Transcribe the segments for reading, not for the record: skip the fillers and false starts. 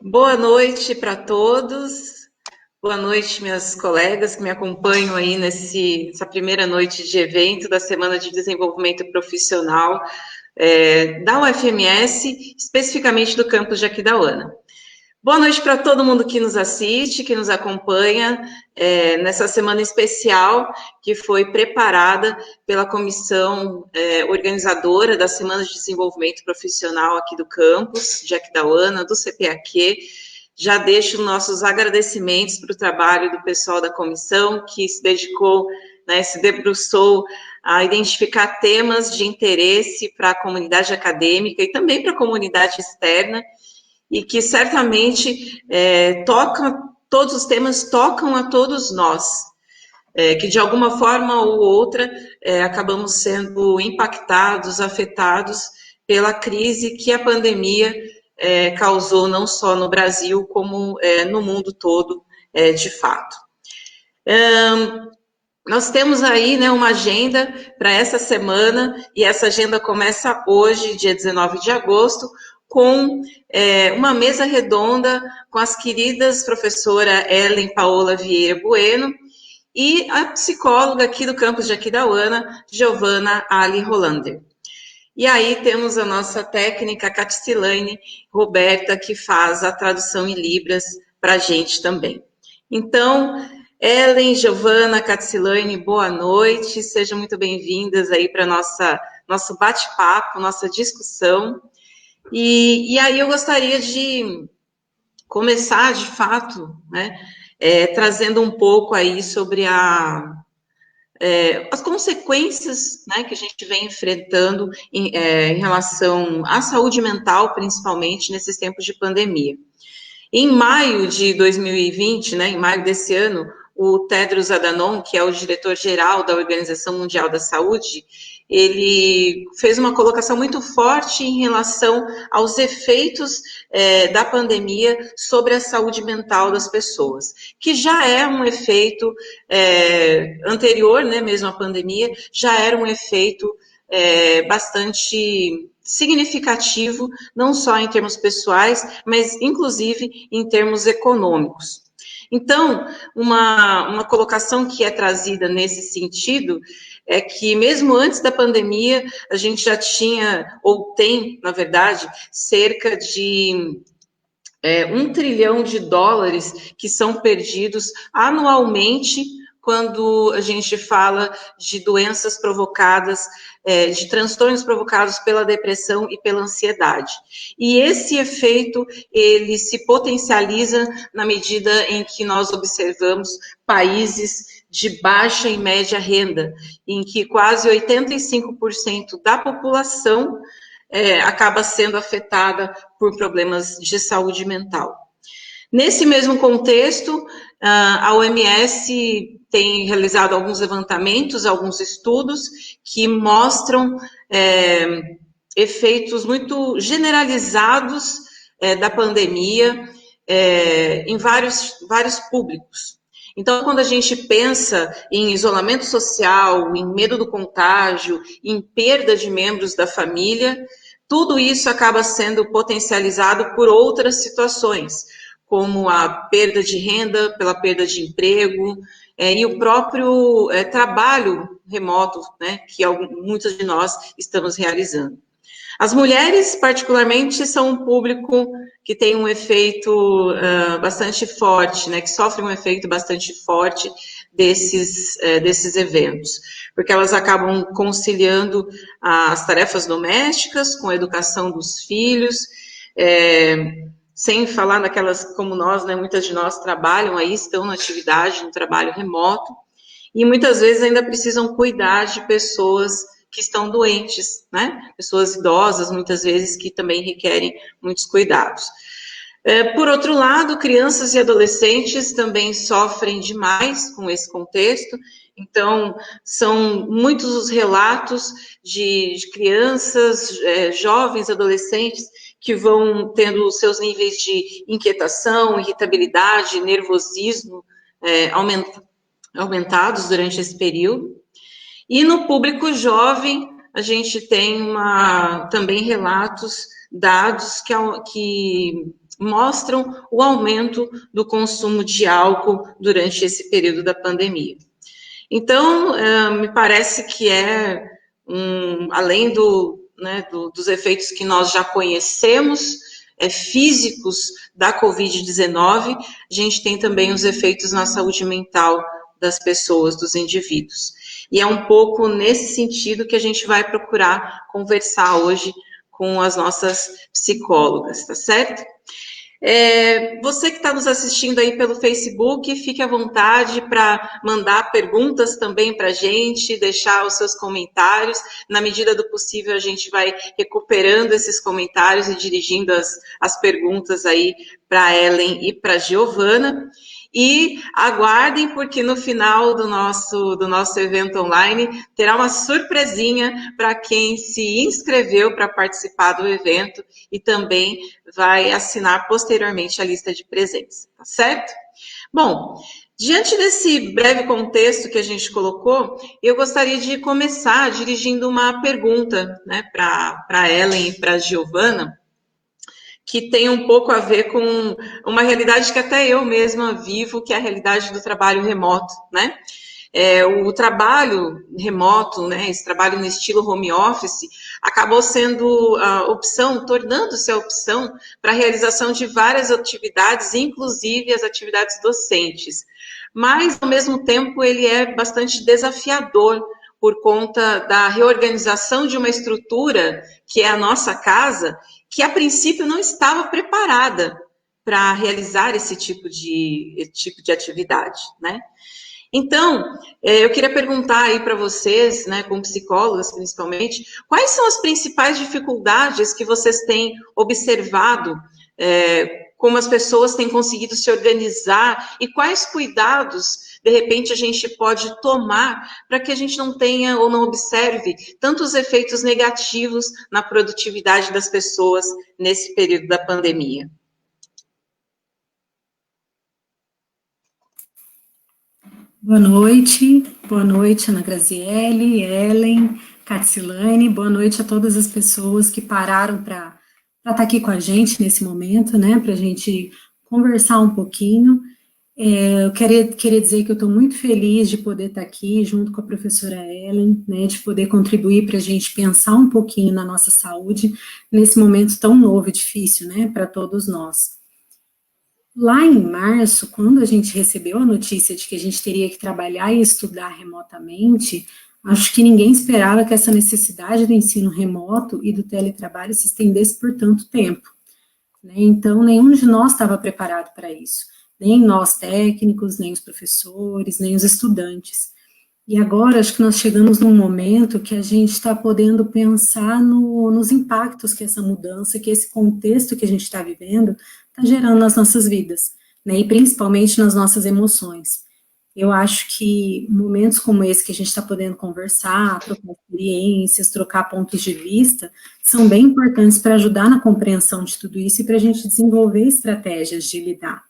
Boa noite para todos. Boa noite, minhas colegas que me acompanham aí nessa primeira noite de evento da Semana de Desenvolvimento Profissional da UFMS, especificamente do campus de Aquidauana. Boa noite para todo mundo que nos assiste, que nos acompanha nessa semana especial que foi preparada pela comissão organizadora da Semana de Desenvolvimento Profissional aqui do campus de Aquidauana, do CPAQ. Já deixo nossos agradecimentos para o trabalho do pessoal da comissão que se dedicou, se debruçou a identificar temas de interesse para a comunidade acadêmica e também para a comunidade externa, e que certamente todos os temas tocam a todos nós, que de alguma forma ou outra acabamos sendo impactados, afetados pela crise que a pandemia causou não só no Brasil, como no mundo todo, de fato. Nós temos aí uma agenda para essa semana, e essa agenda começa hoje, dia 19 de agosto, com uma mesa redonda com as queridas professora Ellen Paola Vieira Bueno e a psicóloga aqui do campus de Aquidauana, Giovana Ali Rolander. E aí temos a nossa técnica Caticilane Roberta, que faz a tradução em Libras para a gente também. Então, Ellen, Giovana, Caticilane, boa noite, sejam muito bem-vindas aí para nosso bate-papo, nossa discussão. E aí eu gostaria de começar, de fato, trazendo um pouco aí sobre as consequências que a gente vem enfrentando em relação à saúde mental, principalmente nesses tempos de pandemia. Em maio de 2020, em maio desse ano, o Tedros Adhanom, que é o diretor-geral da Organização Mundial da Saúde, ele fez uma colocação muito forte em relação aos efeitos da pandemia sobre a saúde mental das pessoas, que já é um efeito anterior, mesmo à pandemia, já era um efeito bastante significativo, não só em termos pessoais, mas inclusive em termos econômicos. Então, uma colocação que é trazida nesse sentido é que mesmo antes da pandemia, a gente já tinha, ou tem, na verdade, cerca de $1 trilhão que são perdidos anualmente quando a gente fala de doenças provocadas, de transtornos provocados pela depressão e pela ansiedade. E esse efeito, ele se potencializa na medida em que nós observamos países de baixa e média renda, em que quase 85% da população acaba sendo afetada por problemas de saúde mental. Nesse mesmo contexto, a OMS tem realizado alguns levantamentos, alguns estudos que mostram efeitos muito generalizados da pandemia em vários públicos. Então, quando a gente pensa em isolamento social, em medo do contágio, em perda de membros da família, tudo isso acaba sendo potencializado por outras situações, como a perda de renda, pela perda de emprego, e o próprio trabalho remoto, que muitos de nós estamos realizando. As mulheres, particularmente, são um público que tem um efeito bastante forte, que sofre um efeito bastante forte desses eventos, porque elas acabam conciliando as tarefas domésticas com a educação dos filhos, sem falar naquelas como nós, muitas de nós trabalham aí, estão na atividade, no trabalho remoto, e muitas vezes ainda precisam cuidar de pessoas que estão doentes, pessoas idosas, muitas vezes, que também requerem muitos cuidados. Por outro lado, crianças e adolescentes também sofrem demais com esse contexto, então são muitos os relatos de crianças, jovens, adolescentes, que vão tendo seus níveis de inquietação, irritabilidade, nervosismo aumentados durante esse período. E no público jovem, a gente tem também relatos, dados que mostram o aumento do consumo de álcool durante esse período da pandemia. Então, me parece que além dos efeitos que nós já conhecemos, físicos da Covid-19, a gente tem também os efeitos na saúde mental das pessoas, dos indivíduos. E é um pouco nesse sentido que a gente vai procurar conversar hoje com as nossas psicólogas, tá certo? Você que está nos assistindo aí pelo Facebook, fique à vontade para mandar perguntas também para a gente, deixar os seus comentários. Na medida do possível, a gente vai recuperando esses comentários e dirigindo as perguntas aí para a Ellen e para a Giovana. E aguardem, porque no final do nosso evento online terá uma surpresinha para quem se inscreveu para participar do evento e também vai assinar posteriormente a lista de presença, tá certo? Bom, diante desse breve contexto que a gente colocou, eu gostaria de começar dirigindo uma pergunta, né, para a Ellen e para a Giovana, que tem um pouco a ver com uma realidade que até eu mesma vivo, que é a realidade do trabalho remoto, né? O trabalho remoto, né, esse trabalho no estilo home office, acabou sendo a opção, tornando-se a opção para a realização de várias atividades, inclusive as atividades docentes. Mas, ao mesmo tempo, ele é bastante desafiador por conta da reorganização de uma estrutura, que é a nossa casa, que a princípio não estava preparada para realizar esse tipo de atividade, né? Então, eu queria perguntar aí para vocês, né, como psicólogas principalmente, quais são as principais dificuldades que vocês têm observado, como as pessoas têm conseguido se organizar e quais cuidados, de repente, a gente pode tomar para que a gente não tenha ou não observe tantos efeitos negativos na produtividade das pessoas nesse período da pandemia. Boa noite, Ana Graziele, Ellen, Catsilane, boa noite a todas as pessoas que pararam para estar aqui com a gente nesse momento, né, para a gente conversar um pouquinho. Eu queria dizer que eu estou muito feliz de poder estar aqui junto com a professora Ellen, né, de poder contribuir para a gente pensar um pouquinho na nossa saúde nesse momento tão novo e difícil, né, para todos nós. Lá em março, quando a gente recebeu a notícia de que a gente teria que trabalhar e estudar remotamente, acho que ninguém esperava que essa necessidade do ensino remoto e do teletrabalho se estendesse por tanto tempo, né? Então, nenhum de nós estava preparado para isso, nem nós técnicos, nem os professores, nem os estudantes. E agora, acho que nós chegamos num momento que a gente está podendo pensar nos impactos que essa mudança, que esse contexto que a gente está vivendo, está gerando nas nossas vidas, né, e principalmente nas nossas emoções. Eu acho que momentos como esse que a gente está podendo conversar, trocar experiências, trocar pontos de vista, são bem importantes para ajudar na compreensão de tudo isso e para a gente desenvolver estratégias de lidar,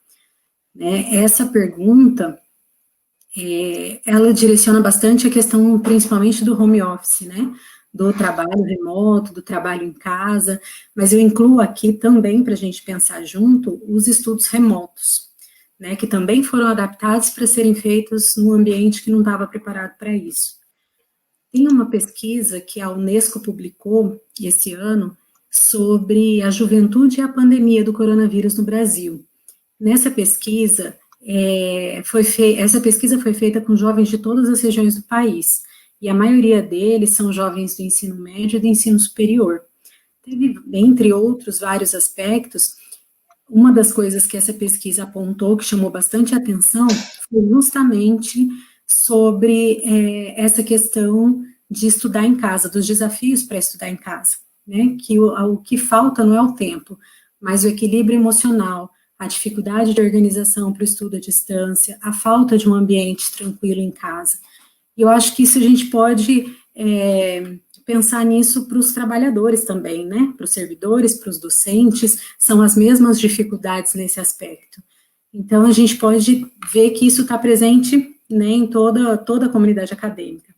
né. Essa pergunta, ela direciona bastante a questão, principalmente do home office, né, do trabalho remoto, do trabalho em casa, mas eu incluo aqui também, para a gente pensar junto, os estudos remotos, né, que também foram adaptados para serem feitos num ambiente que não estava preparado para isso. Tem uma pesquisa que a Unesco publicou esse ano sobre a juventude e a pandemia do coronavírus no Brasil. Nessa pesquisa, essa pesquisa foi feita com jovens de todas as regiões do país, e a maioria deles são jovens do ensino médio e do ensino superior. Teve, entre outros vários aspectos, uma das coisas que essa pesquisa apontou, que chamou bastante atenção, foi justamente sobre essa questão de estudar em casa, dos desafios para estudar em casa, né? Que o que falta não é o tempo, mas o equilíbrio emocional, a dificuldade de organização para o estudo à distância, a falta de um ambiente tranquilo em casa. E eu acho que isso a gente pode pensar nisso para os trabalhadores também, né? Para os servidores, para os docentes, são as mesmas dificuldades nesse aspecto. Então, a gente pode ver que isso está presente, né, em toda a comunidade acadêmica.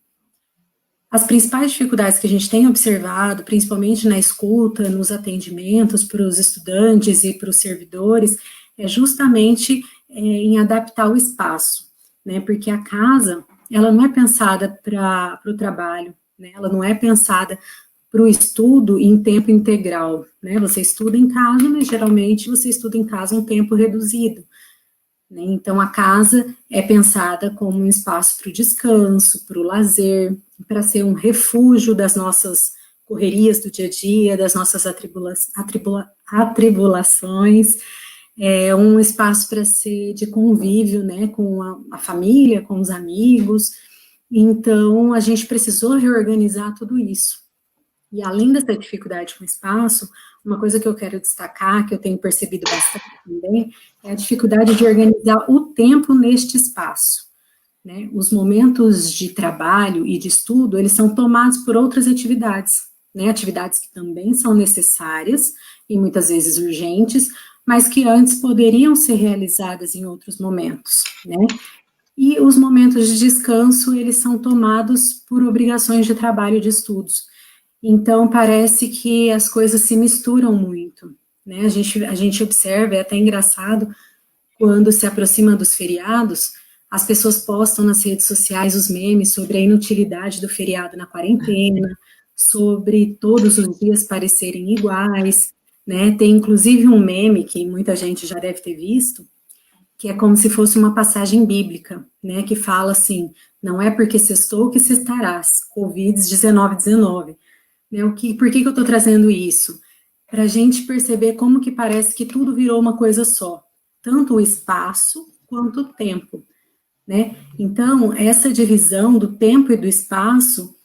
As principais dificuldades que a gente tem observado, principalmente na escuta, nos atendimentos para os estudantes e para os servidores, é justamente em adaptar o espaço, né? Porque a casa, ela não é pensada para o trabalho, né? Ela não é pensada para o estudo em tempo integral, né? Você estuda em casa, mas geralmente você estuda em casa um tempo reduzido, né? Então, a casa é pensada como um espaço para o descanso, para o lazer, para ser um refúgio das nossas correrias do dia a dia, das nossas atribulações, é um espaço para ser de convívio, né, com a família, com os amigos. Então, a gente precisou reorganizar tudo isso. E além dessa dificuldade com o espaço, uma coisa que eu quero destacar, que eu tenho percebido bastante também, é a dificuldade de organizar o tempo neste espaço, né? Os momentos de trabalho e de estudo, eles são tomados por outras atividades, né? Atividades que também são necessárias e muitas vezes urgentes, mas que antes poderiam ser realizadas em outros momentos, né? E os momentos de descanso, eles são tomados por obrigações de trabalho e de estudos. Então, parece que as coisas se misturam muito, né? A gente observa, é até engraçado, quando se aproxima dos feriados, as pessoas postam nas redes sociais os memes sobre a inutilidade do feriado na quarentena, sobre todos os dias parecerem iguais, né? Tem inclusive um meme que muita gente já deve ter visto, que é como se fosse uma passagem bíblica, né? Que fala assim: não é porque sextou que sextarás, Covid-19, 19. Né, por que eu estou trazendo isso? Para a gente perceber como que parece que tudo virou uma coisa só, tanto o espaço quanto o tempo, né? Então, essa divisão do tempo e do espaço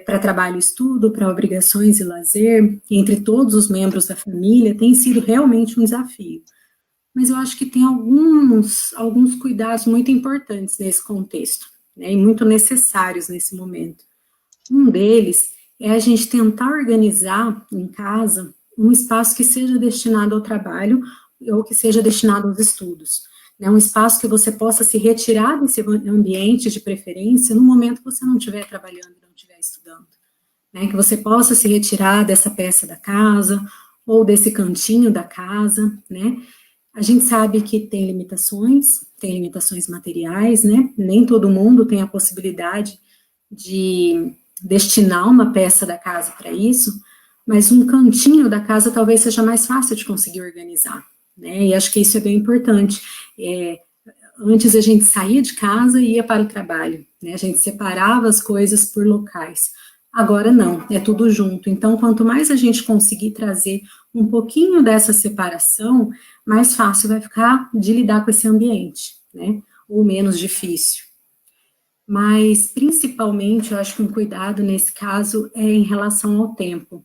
para trabalho e estudo, para obrigações e lazer, entre todos os membros da família, tem sido realmente um desafio. Mas eu acho que tem alguns cuidados muito importantes nesse contexto, né, e muito necessários nesse momento. Um deles é a gente tentar organizar em casa um espaço que seja destinado ao trabalho ou que seja destinado aos estudos. Né? Um espaço que você possa se retirar desse ambiente de preferência no momento que você não estiver trabalhando, não estiver estudando. Né? Que você possa se retirar dessa peça da casa ou desse cantinho da casa, né? A gente sabe que tem limitações materiais, né? Nem todo mundo tem a possibilidade de destinar uma peça da casa para isso, mas um cantinho da casa talvez seja mais fácil de conseguir organizar, né? E acho que isso é bem importante. Antes a gente saía de casa e ia para o trabalho, né? A gente separava as coisas por locais. Agora não, é tudo junto. Então, quanto mais a gente conseguir trazer um pouquinho dessa separação, mais fácil vai ficar de lidar com esse ambiente, né? Ou menos difícil. Mas, principalmente, eu acho que um cuidado nesse caso é em relação ao tempo.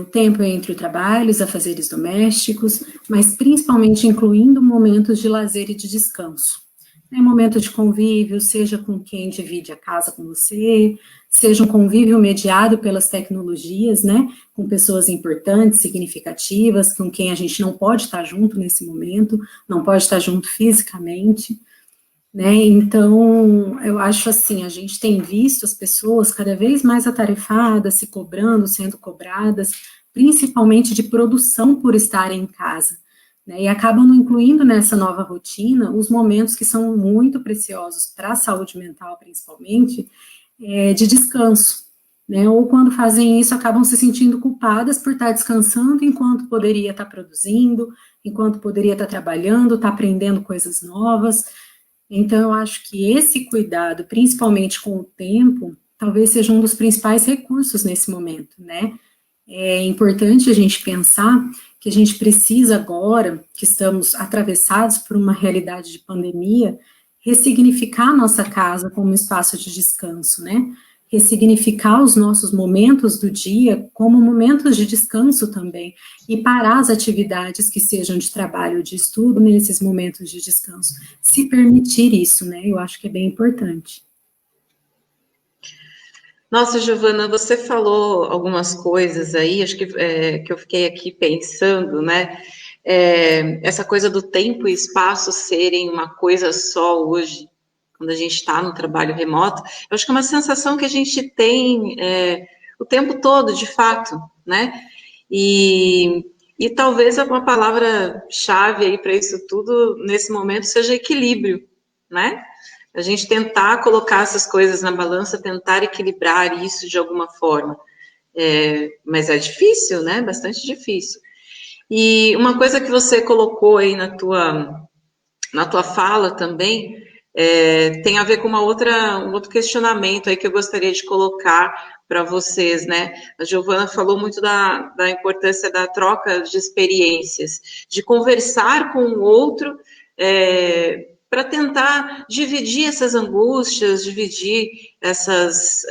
O tempo entre o trabalho, os afazeres domésticos, mas principalmente incluindo momentos de lazer e de descanso. Momento de convívio, seja com quem divide a casa com você, seja um convívio mediado pelas tecnologias, né, com pessoas importantes, significativas, com quem a gente não pode estar junto nesse momento, não pode estar junto fisicamente, né, então, eu acho assim, a gente tem visto as pessoas cada vez mais atarefadas, se cobrando, sendo cobradas, principalmente de produção por estarem em casa, né, e acabam não incluindo nessa nova rotina os momentos que são muito preciosos para a saúde mental, principalmente, de descanso, né, ou quando fazem isso, acabam se sentindo culpadas por estar descansando enquanto poderia estar produzindo, enquanto poderia estar trabalhando, estar aprendendo coisas novas. Então, eu acho que esse cuidado, principalmente com o tempo, talvez seja um dos principais recursos nesse momento, né? É importante a gente pensar que a gente precisa agora, que estamos atravessados por uma realidade de pandemia, ressignificar a nossa casa como espaço de descanso, né? Ressignificar os nossos momentos do dia como momentos de descanso também, e parar as atividades que sejam de trabalho ou de estudo nesses momentos de descanso. Se permitir isso, né? Eu acho que é bem importante. Nossa, Giovana, você falou algumas coisas aí, acho que eu fiquei aqui pensando, né? Essa coisa do tempo e espaço serem uma coisa só hoje, quando a gente está no trabalho remoto, eu acho que é uma sensação que a gente tem o tempo todo, de fato, né? E talvez uma palavra-chave aí para isso tudo, nesse momento, seja equilíbrio, né? A gente tentar colocar essas coisas na balança, tentar equilibrar isso de alguma forma. Mas é difícil, né? Bastante difícil. E uma coisa que você colocou aí na tua fala também, tem a ver com um outro questionamento aí que eu gostaria de colocar para vocês, né? A Giovana falou muito da importância da troca de experiências, de conversar com o outro, para tentar dividir essas angústias, dividir essas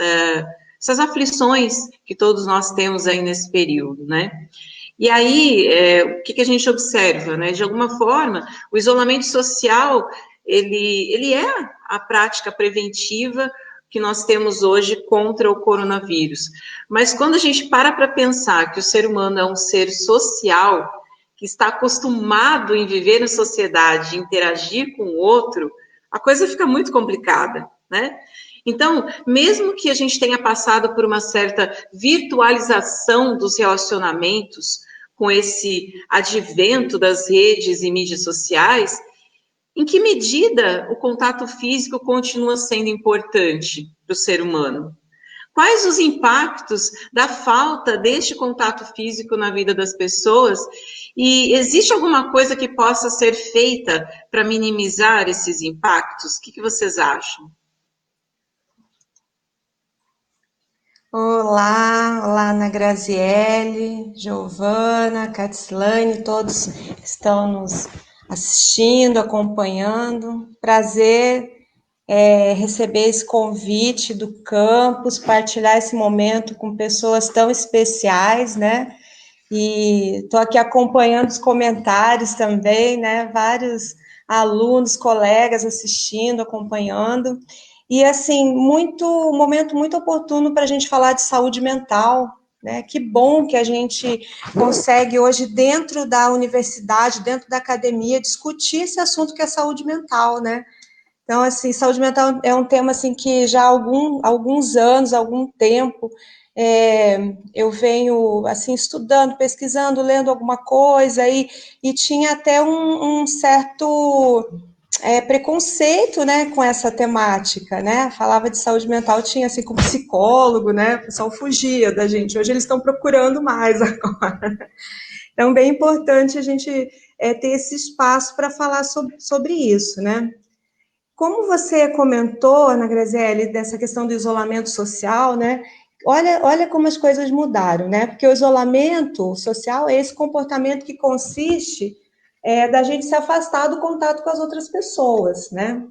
aflições que todos nós temos aí nesse período, né? E aí, o que a gente observa, né? De alguma forma, o isolamento social, ele é a prática preventiva que nós temos hoje contra o coronavírus. Mas quando a gente para pensar que o ser humano é um ser social, que está acostumado em viver em sociedade, interagir com o outro, a coisa fica muito complicada, né? Então, mesmo que a gente tenha passado por uma certa virtualização dos relacionamentos, com esse advento das redes e mídias sociais, em que medida o contato físico continua sendo importante para o ser humano? Quais os impactos da falta deste contato físico na vida das pessoas? E existe alguma coisa que possa ser feita para minimizar esses impactos? O que vocês acham? Olá, Ana Graziele, Giovana, Catsilane, todos que estão nos assistindo, acompanhando. Prazer receber esse convite do campus, partilhar esse momento com pessoas tão especiais, né? E estou aqui acompanhando os comentários também, né? Vários alunos, colegas assistindo, acompanhando. E, assim, um momento muito oportuno para a gente falar de saúde mental, né? Que bom que a gente consegue hoje, dentro da universidade, dentro da academia, discutir esse assunto que é saúde mental, né? Então, assim, saúde mental é um tema, assim, que já há alguns anos, algum tempo, eu venho, assim, estudando, pesquisando, lendo alguma coisa, e tinha até um certo preconceito, né, com essa temática, né? Falava de saúde mental, tinha assim como psicólogo, né? O pessoal fugia da gente. Hoje eles estão procurando mais agora. Então, bem importante a gente ter esse espaço para falar sobre isso, né? Como você comentou, Ana Graziele, dessa questão do isolamento social, né? Olha como as coisas mudaram, né? Porque o isolamento social é esse comportamento que consiste da gente se afastar do contato com as outras pessoas, né?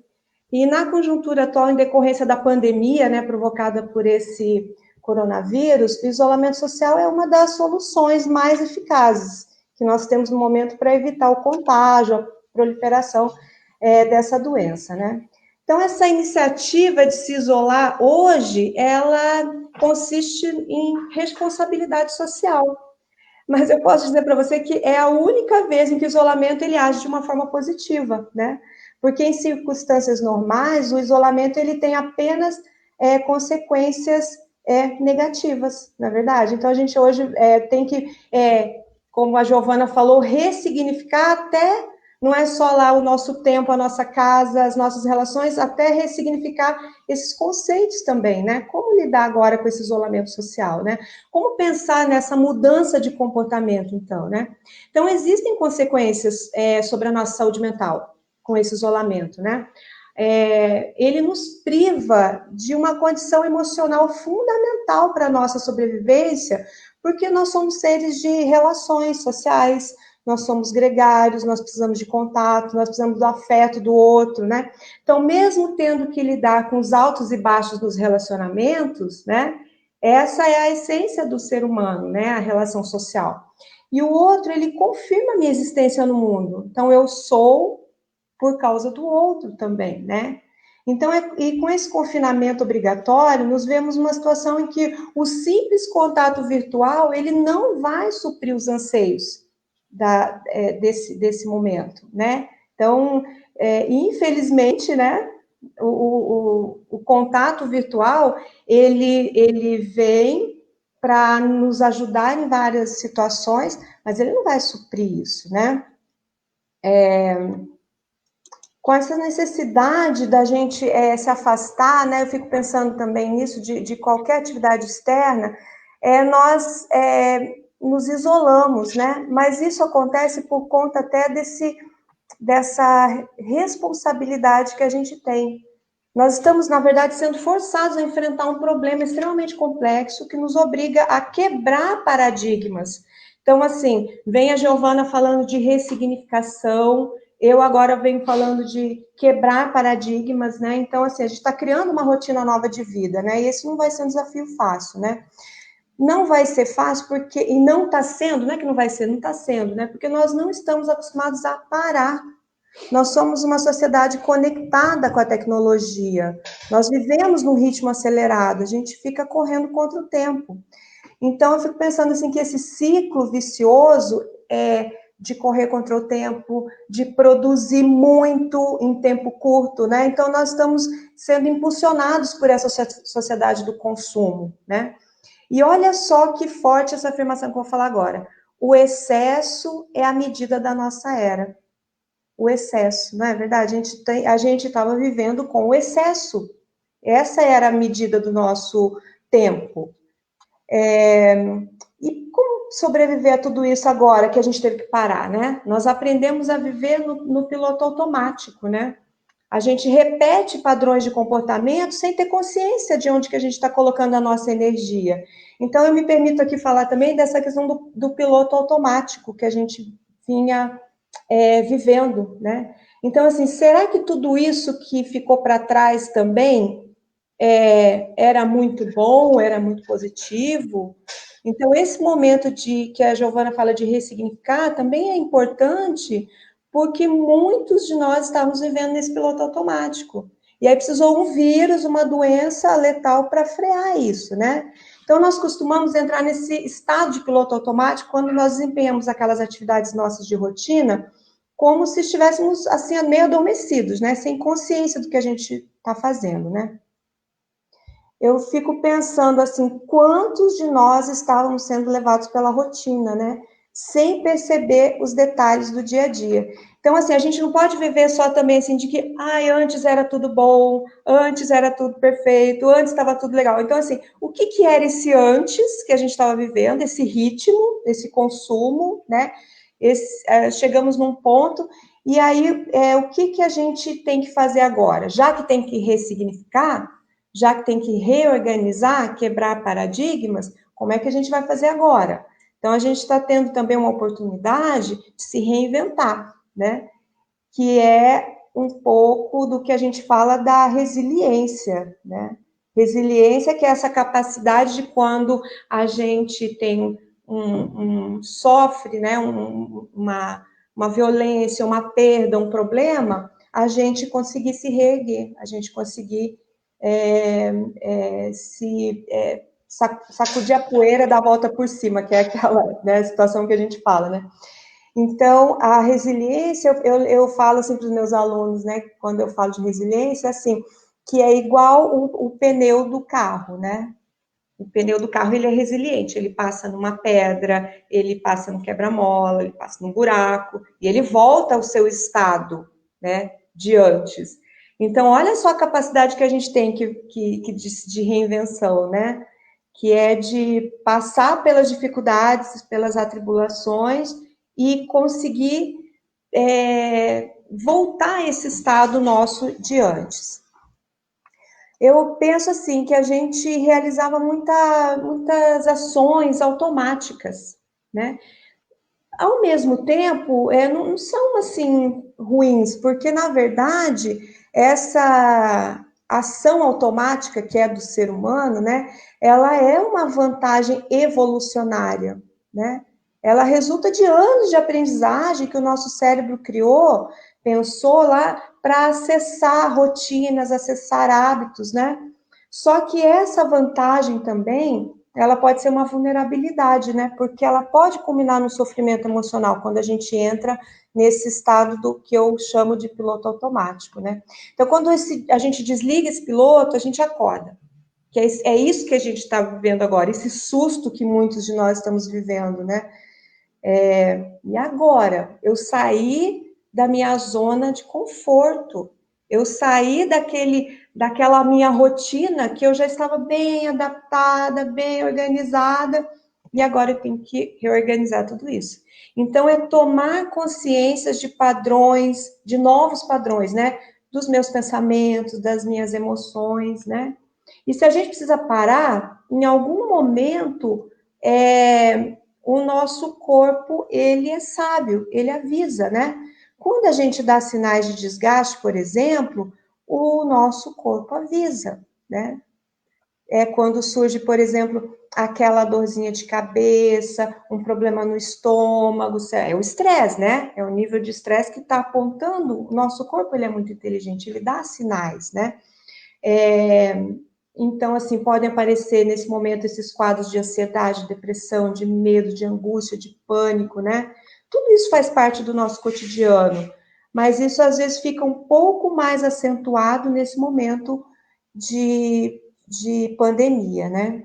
E na conjuntura atual, em decorrência da pandemia, né, provocada por esse coronavírus, o isolamento social é uma das soluções mais eficazes que nós temos no momento para evitar o contágio, a proliferação dessa doença, né? Então, essa iniciativa de se isolar hoje, ela consiste em responsabilidade social. Mas eu posso dizer para você que é a única vez em que o isolamento ele age de uma forma positiva, né? Porque em circunstâncias normais, o isolamento ele tem apenas consequências negativas, na verdade. Então, a gente hoje tem que, como a Giovana falou, ressignificar até, não é só lá o nosso tempo, a nossa casa, as nossas relações, até ressignificar esses conceitos também, né? Como lidar agora com esse isolamento social, né? Como pensar nessa mudança de comportamento, então, né? Então, existem consequências sobre a nossa saúde mental com esse isolamento, né? Ele nos priva de uma condição emocional fundamental para a nossa sobrevivência, porque nós somos seres de relações sociais, nós somos gregários, nós precisamos de contato, nós precisamos do afeto do outro, né? Então, mesmo tendo que lidar com os altos e baixos dos relacionamentos, né? Essa é a essência do ser humano, né? A relação social. E o outro, ele confirma a minha existência no mundo. Então, eu sou por causa do outro também, né? Então, e com esse confinamento obrigatório, nos vemos numa situação em que o simples contato virtual, ele não vai suprir os anseios desse momento, né? Então, infelizmente, né? o contato virtual, ele vem para nos ajudar em várias situações, mas ele não vai suprir isso, né? Com essa necessidade da gente se afastar, né? Eu fico pensando também nisso, de qualquer atividade externa, nós nos isolamos, né? Mas isso acontece por conta até dessa responsabilidade que a gente tem. Nós estamos, na verdade, sendo forçados a enfrentar um problema extremamente complexo que nos obriga a quebrar paradigmas. Então, assim, vem a Giovana falando de ressignificação, eu agora venho falando de quebrar paradigmas, né? Então, assim, a gente está criando uma rotina nova de vida, né? E esse não vai ser um desafio fácil, né? Não vai ser fácil porque, e não está sendo, não é que não vai ser, não está sendo, né? Porque nós não estamos acostumados a parar. Nós somos uma sociedade conectada com a tecnologia. Nós vivemos num ritmo acelerado, a gente fica correndo contra o tempo. Então, eu fico pensando assim que esse ciclo vicioso de correr contra o tempo, de produzir muito em tempo curto, né? Então, nós estamos sendo impulsionados por essa sociedade do consumo, né? E olha só que forte essa afirmação que eu vou falar agora. O excesso é a medida da nossa era. O excesso, não é verdade? A gente estava vivendo com o excesso. Essa era a medida do nosso tempo. E como sobreviver a tudo isso agora que a gente teve que parar, né? Nós aprendemos a viver no piloto automático, né? A gente repete padrões de comportamento sem ter consciência de onde que a gente está colocando a nossa energia. Então, eu me permito aqui falar também dessa questão do piloto automático que a gente vinha vivendo, né? Então, assim, será que tudo isso que ficou para trás também era muito bom, era muito positivo? Então, esse momento que a Giovana fala de ressignificar também é importante, porque muitos de nós estávamos vivendo nesse piloto automático. E aí precisou um vírus, uma doença letal para frear isso, né? Então, nós costumamos entrar nesse estado de piloto automático quando nós desempenhamos aquelas atividades nossas de rotina, como se estivéssemos, assim, meio adormecidos, né? Sem consciência do que a gente está fazendo, né? Eu fico pensando assim, quantos de nós estávamos sendo levados pela rotina, né? Sem perceber os detalhes do dia a dia. Então, assim, a gente não pode viver só também assim de que, antes era tudo bom, antes era tudo perfeito, antes estava tudo legal. Então, assim, o que era esse antes que a gente estava vivendo, esse ritmo, esse consumo, né? Chegamos num ponto, e aí o que a gente tem que fazer agora? Já que tem que ressignificar, já que tem que reorganizar, quebrar paradigmas, como é que a gente vai fazer agora? Então, a gente está tendo também uma oportunidade de se reinventar, né? Que é um pouco do que a gente fala da resiliência, né? Resiliência que é essa capacidade de quando a gente tem sofre, né? Uma violência, uma perda, um problema, a gente conseguir se reerguer, a gente conseguir sacudir a poeira, dar a volta por cima, que é aquela, né, situação que a gente fala, né? Então, a resiliência, eu falo assim para os meus alunos, né, quando eu falo de resiliência, assim, que é igual o pneu do carro, né? O pneu do carro, ele é resiliente, ele passa numa pedra, ele passa no quebra-mola, ele passa num buraco, e ele volta ao seu estado, né, de antes. Então, olha só a capacidade que a gente tem de reinvenção, né? Que é de passar pelas dificuldades, pelas atribulações e conseguir voltar a esse estado nosso de antes. Eu penso assim que a gente realizava muitas ações automáticas, né? Ao mesmo tempo, não são assim ruins, porque na verdade essa ação automática que é do ser humano, né? Ela é uma vantagem evolucionária, né? Ela resulta de anos de aprendizagem que o nosso cérebro criou, pensou lá para acessar rotinas, acessar hábitos, né? Só que essa vantagem também, ela pode ser uma vulnerabilidade, né? Porque ela pode culminar no sofrimento emocional quando a gente entra nesse estado do que eu chamo de piloto automático, né? Então, quando a gente desliga esse piloto, a gente acorda. Que é isso que a gente está vivendo agora, esse susto que muitos de nós estamos vivendo, né? E agora? Eu saí da minha zona de conforto, eu saí daquela minha rotina que eu já estava bem adaptada, bem organizada, e agora eu tenho que reorganizar tudo isso. Então, é tomar consciência de padrões, de novos padrões, né? Dos meus pensamentos, das minhas emoções, né? E se a gente precisa parar, em algum momento, o nosso corpo, ele é sábio, ele avisa, né? Quando a gente dá sinais de desgaste, por exemplo, o nosso corpo avisa, né? É quando surge, por exemplo, aquela dorzinha de cabeça, um problema no estômago, é o estresse, né? É o nível de estresse que está apontando, o nosso corpo, ele é muito inteligente, ele dá sinais, né? Então, assim, podem aparecer nesse momento esses quadros de ansiedade, depressão, de medo, de angústia, de pânico, né? Tudo isso faz parte do nosso cotidiano, mas isso às vezes fica um pouco mais acentuado nesse momento de pandemia, né?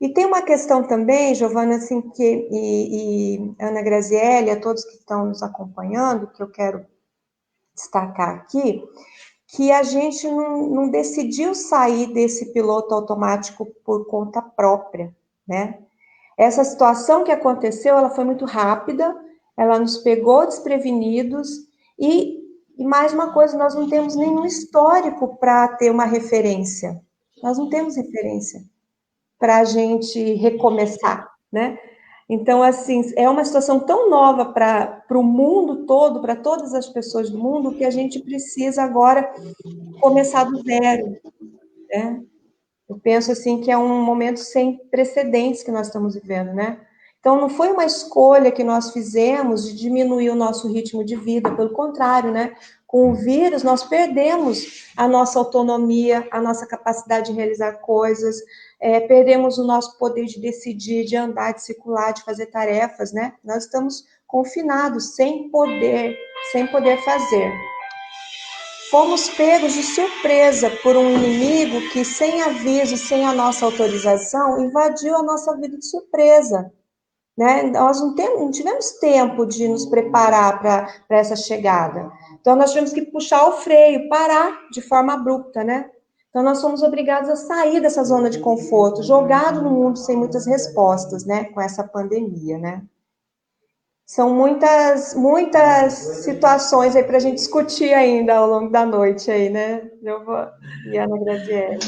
E tem uma questão também, Giovana, assim, e Ana Grazielli, a todos que estão nos acompanhando, que eu quero destacar aqui, que a gente não decidiu sair desse piloto automático por conta própria, né? Essa situação que aconteceu, ela foi muito rápida, ela nos pegou desprevenidos e mais uma coisa, nós não temos nenhum histórico para ter uma referência. Nós não temos referência para a gente recomeçar, né? Então, assim, é uma situação tão nova para o mundo todo, para todas as pessoas do mundo, que a gente precisa agora começar do zero, né? Eu penso assim que é um momento sem precedentes que nós estamos vivendo, né? Então não foi uma escolha que nós fizemos de diminuir o nosso ritmo de vida, pelo contrário, né? Com o vírus nós perdemos a nossa autonomia, a nossa capacidade de realizar coisas, perdemos o nosso poder de decidir, de andar, de circular, de fazer tarefas, né? Nós estamos confinados, sem poder fazer. Fomos pegos de surpresa por um inimigo que, sem aviso, sem a nossa autorização, invadiu a nossa vida de surpresa, né? Nós não tivemos tempo de nos preparar para essa chegada. Então, nós tivemos que puxar o freio, parar de forma abrupta, né? Então, nós fomos obrigados a sair dessa zona de conforto, jogado no mundo sem muitas respostas, né? Com essa pandemia, né? São muitas situações aí para a gente discutir ainda ao longo da noite aí, né, e Ana Graziele?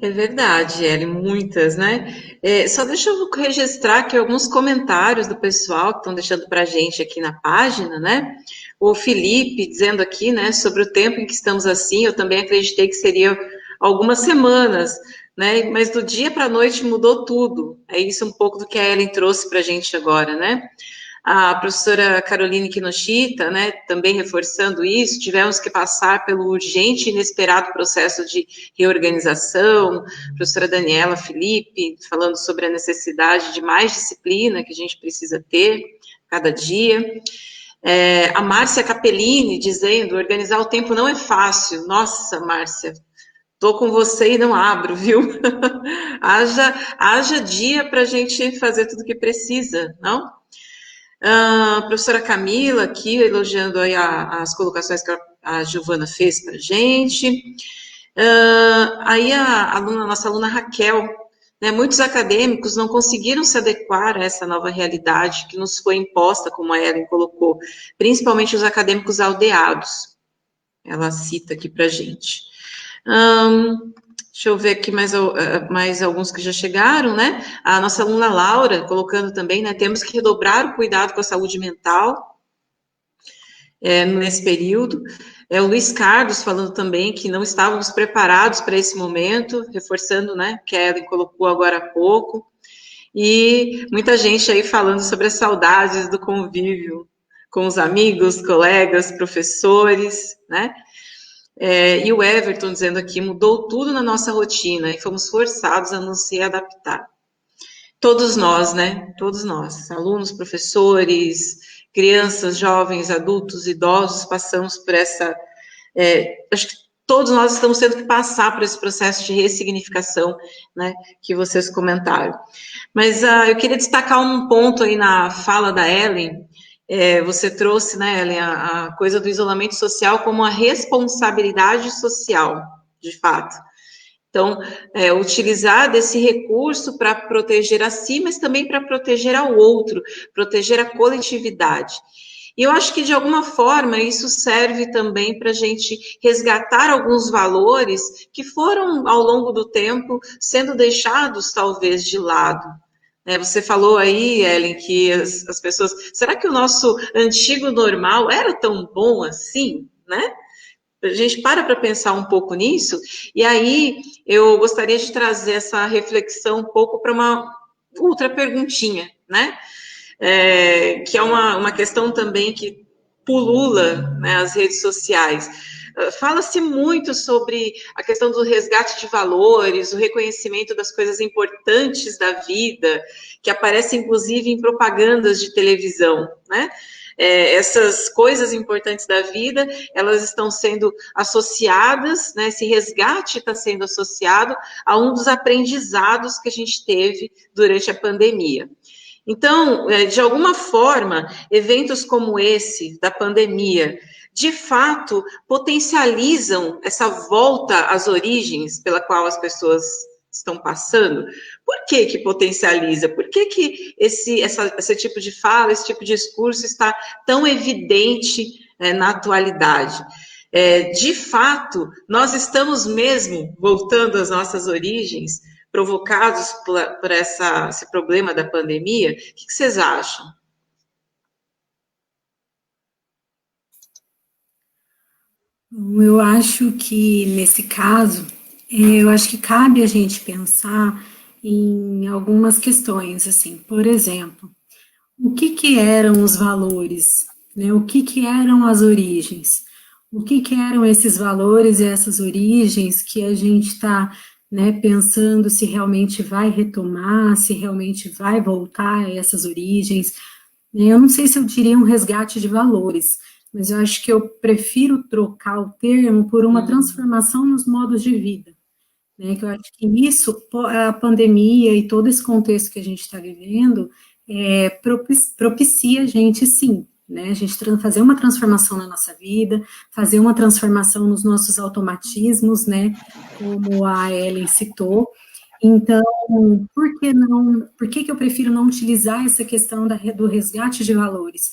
É verdade, Ellen, muitas, né? Só deixa eu registrar aqui alguns comentários do pessoal que estão deixando para a gente aqui na página, né? O Felipe dizendo aqui, né, sobre o tempo em que estamos assim, eu também acreditei que seria algumas semanas, né? Mas do dia para a noite mudou tudo. É isso um pouco do que a Ellen trouxe para a gente agora, né? A professora Caroline Kinoshita, né, também reforçando isso, tivemos que passar pelo urgente e inesperado processo de reorganização, a professora Daniela Felipe falando sobre a necessidade de mais disciplina que a gente precisa ter cada dia, a Márcia Capellini dizendo, organizar o tempo não é fácil, nossa, Márcia, tô com você e não abro, viu? haja dia para a gente fazer tudo o que precisa, não? A professora Camila aqui, elogiando aí as colocações que a Giovana fez para a gente. Aí nossa aluna Raquel, né, muitos acadêmicos não conseguiram se adequar a essa nova realidade que nos foi imposta, como a Ellen colocou, principalmente os acadêmicos aldeados. Ela cita aqui para a gente. Deixa eu ver aqui mais alguns que já chegaram, né? A nossa aluna Laura, colocando também, né? Temos que redobrar o cuidado com a saúde mental nesse período. O Luiz Carlos falando também que não estávamos preparados para esse momento, reforçando, né? Que a Ellen colocou agora há pouco. E muita gente aí falando sobre as saudades do convívio com os amigos, colegas, professores, né? E o Everton dizendo aqui, mudou tudo na nossa rotina e fomos forçados a nos readaptar. Todos nós, né? Todos nós, alunos, professores, crianças, jovens, adultos, idosos, passamos por essa. Acho que todos nós estamos tendo que passar por esse processo de ressignificação, né? Que vocês comentaram. Mas eu queria destacar um ponto aí na fala da Ellen. Você trouxe, né, Ellen, a coisa do isolamento social como uma responsabilidade social, de fato. Então, utilizar desse recurso para proteger a si, mas também para proteger ao outro, proteger a coletividade. E eu acho que, de alguma forma, isso serve também para a gente resgatar alguns valores que foram, ao longo do tempo, sendo deixados, talvez, de lado. Você falou aí, Ellen, que as pessoas... Será que o nosso antigo normal era tão bom assim, né? A gente para pensar um pouco nisso, e aí eu gostaria de trazer essa reflexão um pouco para uma outra perguntinha, né? Que é uma questão também que pulula, né, as redes sociais. Fala-se muito sobre a questão do resgate de valores, o reconhecimento das coisas importantes da vida, que aparece inclusive em propagandas de televisão, né? Essas coisas importantes da vida, elas estão sendo associadas, né, esse resgate está sendo associado a um dos aprendizados que a gente teve durante a pandemia. Então, de alguma forma, eventos como esse, da pandemia, de fato, potencializam essa volta às origens pela qual as pessoas estão passando. Por que potencializa? Por que esse tipo de fala, esse tipo de discurso está tão evidente na atualidade? De fato, nós estamos mesmo voltando às nossas origens, provocados por esse problema da pandemia? O que vocês acham? Eu acho que, nesse caso, eu acho que cabe a gente pensar em algumas questões, assim, por exemplo, o que eram os valores, né? O que eram as origens? O que eram esses valores e essas origens que a gente está, né, pensando se realmente vai retomar, se realmente vai voltar a essas origens? Eu não sei se eu diria um resgate de valores, mas eu acho que eu prefiro trocar o termo por uma transformação nos modos de vida, né? Que eu acho que isso, a pandemia e todo esse contexto que a gente está vivendo, propicia a gente, sim, né? A gente fazer uma transformação na nossa vida, fazer uma transformação nos nossos automatismos, né? Como a Ellen citou. Então, por que eu prefiro não utilizar essa questão do resgate de valores?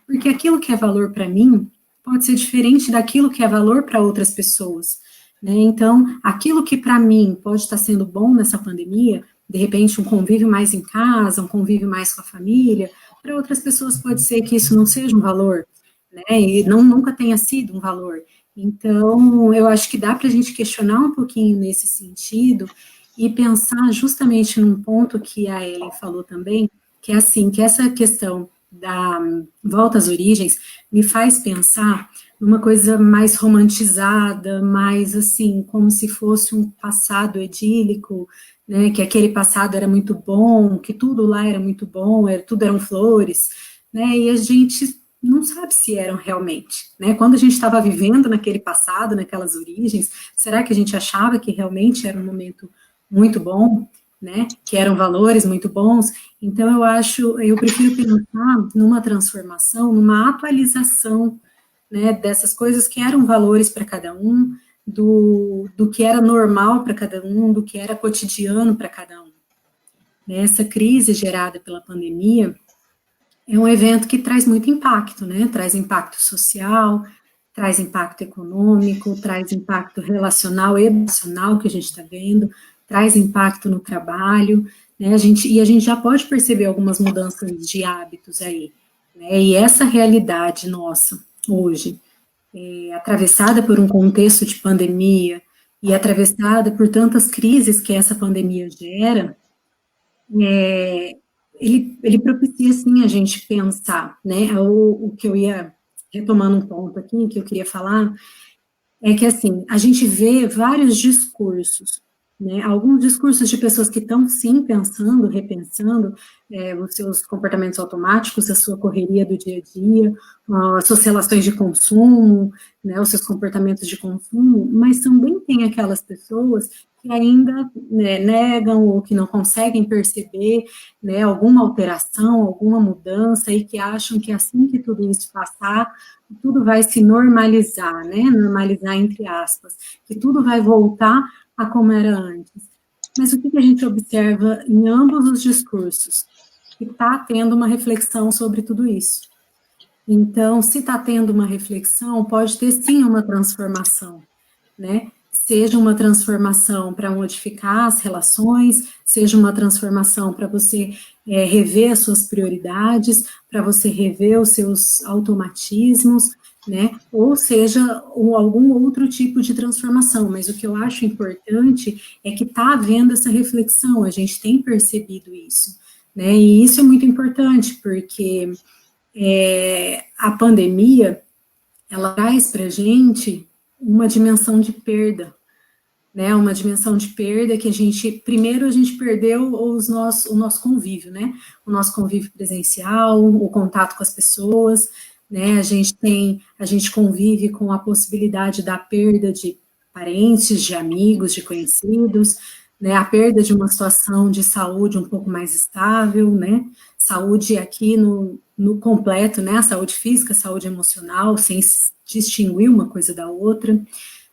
Porque aquilo que é valor para mim pode ser diferente daquilo que é valor para outras pessoas, né? Então, aquilo que para mim pode estar sendo bom nessa pandemia, de repente um convívio mais em casa, um convívio mais com a família, para outras pessoas pode ser que isso não seja um valor, né? E nunca tenha sido um valor. Então, eu acho que dá para a gente questionar um pouquinho nesse sentido e pensar justamente num ponto que a Ellen falou também, que é assim, que essa questão da volta às origens me faz pensar numa coisa mais romantizada, mais assim, como se fosse um passado idílico, né, que aquele passado era muito bom, que tudo lá era muito bom, tudo eram flores, né, e a gente não sabe se eram realmente, né, quando a gente estava vivendo naquele passado, naquelas origens, será que a gente achava que realmente era um momento muito bom, né, que eram valores muito bons? Então, eu prefiro pensar numa transformação, numa atualização, né, dessas coisas que eram valores para cada um, do que era normal para cada um, do que era cotidiano para cada um. Essa crise gerada pela pandemia é um evento que traz muito impacto, né, traz impacto social, traz impacto econômico, traz impacto relacional e emocional que a gente está vendo, traz impacto no trabalho, né, a gente já pode perceber algumas mudanças de hábitos aí, né, e essa realidade nossa, hoje, atravessada por um contexto de pandemia, e atravessada por tantas crises que essa pandemia gera, ele propicia, sim, a gente pensar, né, o que eu ia, retomando um ponto aqui, que eu queria falar, é que, assim, a gente vê vários discursos, né? Alguns discursos de pessoas que estão, sim, pensando, repensando os seus comportamentos automáticos, a sua correria do dia a dia, as suas relações de consumo, né, os seus comportamentos de consumo, mas também tem aquelas pessoas que ainda, né, negam ou que não conseguem perceber, né, alguma alteração, alguma mudança, e que acham que assim que tudo isso passar, tudo vai se normalizar, né, normalizar entre aspas, que tudo vai voltar a como era antes. Mas o que a gente observa em ambos os discursos? Que está tendo uma reflexão sobre tudo isso. Então, se está tendo uma reflexão, pode ter sim uma transformação, né? Seja uma transformação para modificar as relações, seja uma transformação para você rever as suas prioridades, para você rever os seus automatismos, né? Ou seja, algum outro tipo de transformação. Mas o que eu acho importante é que está havendo essa reflexão, a gente tem percebido isso, né? E isso é muito importante, porque a pandemia, ela traz para a gente uma dimensão de perda, né, uma dimensão de perda que primeiro a gente perdeu o nosso convívio, né, o nosso convívio presencial, o contato com as pessoas, né, a gente convive com a possibilidade da perda de parentes, de amigos, de conhecidos, né, a perda de uma situação de saúde um pouco mais estável, né, saúde aqui no completo, né, a saúde física, a saúde emocional, sem distinguir uma coisa da outra,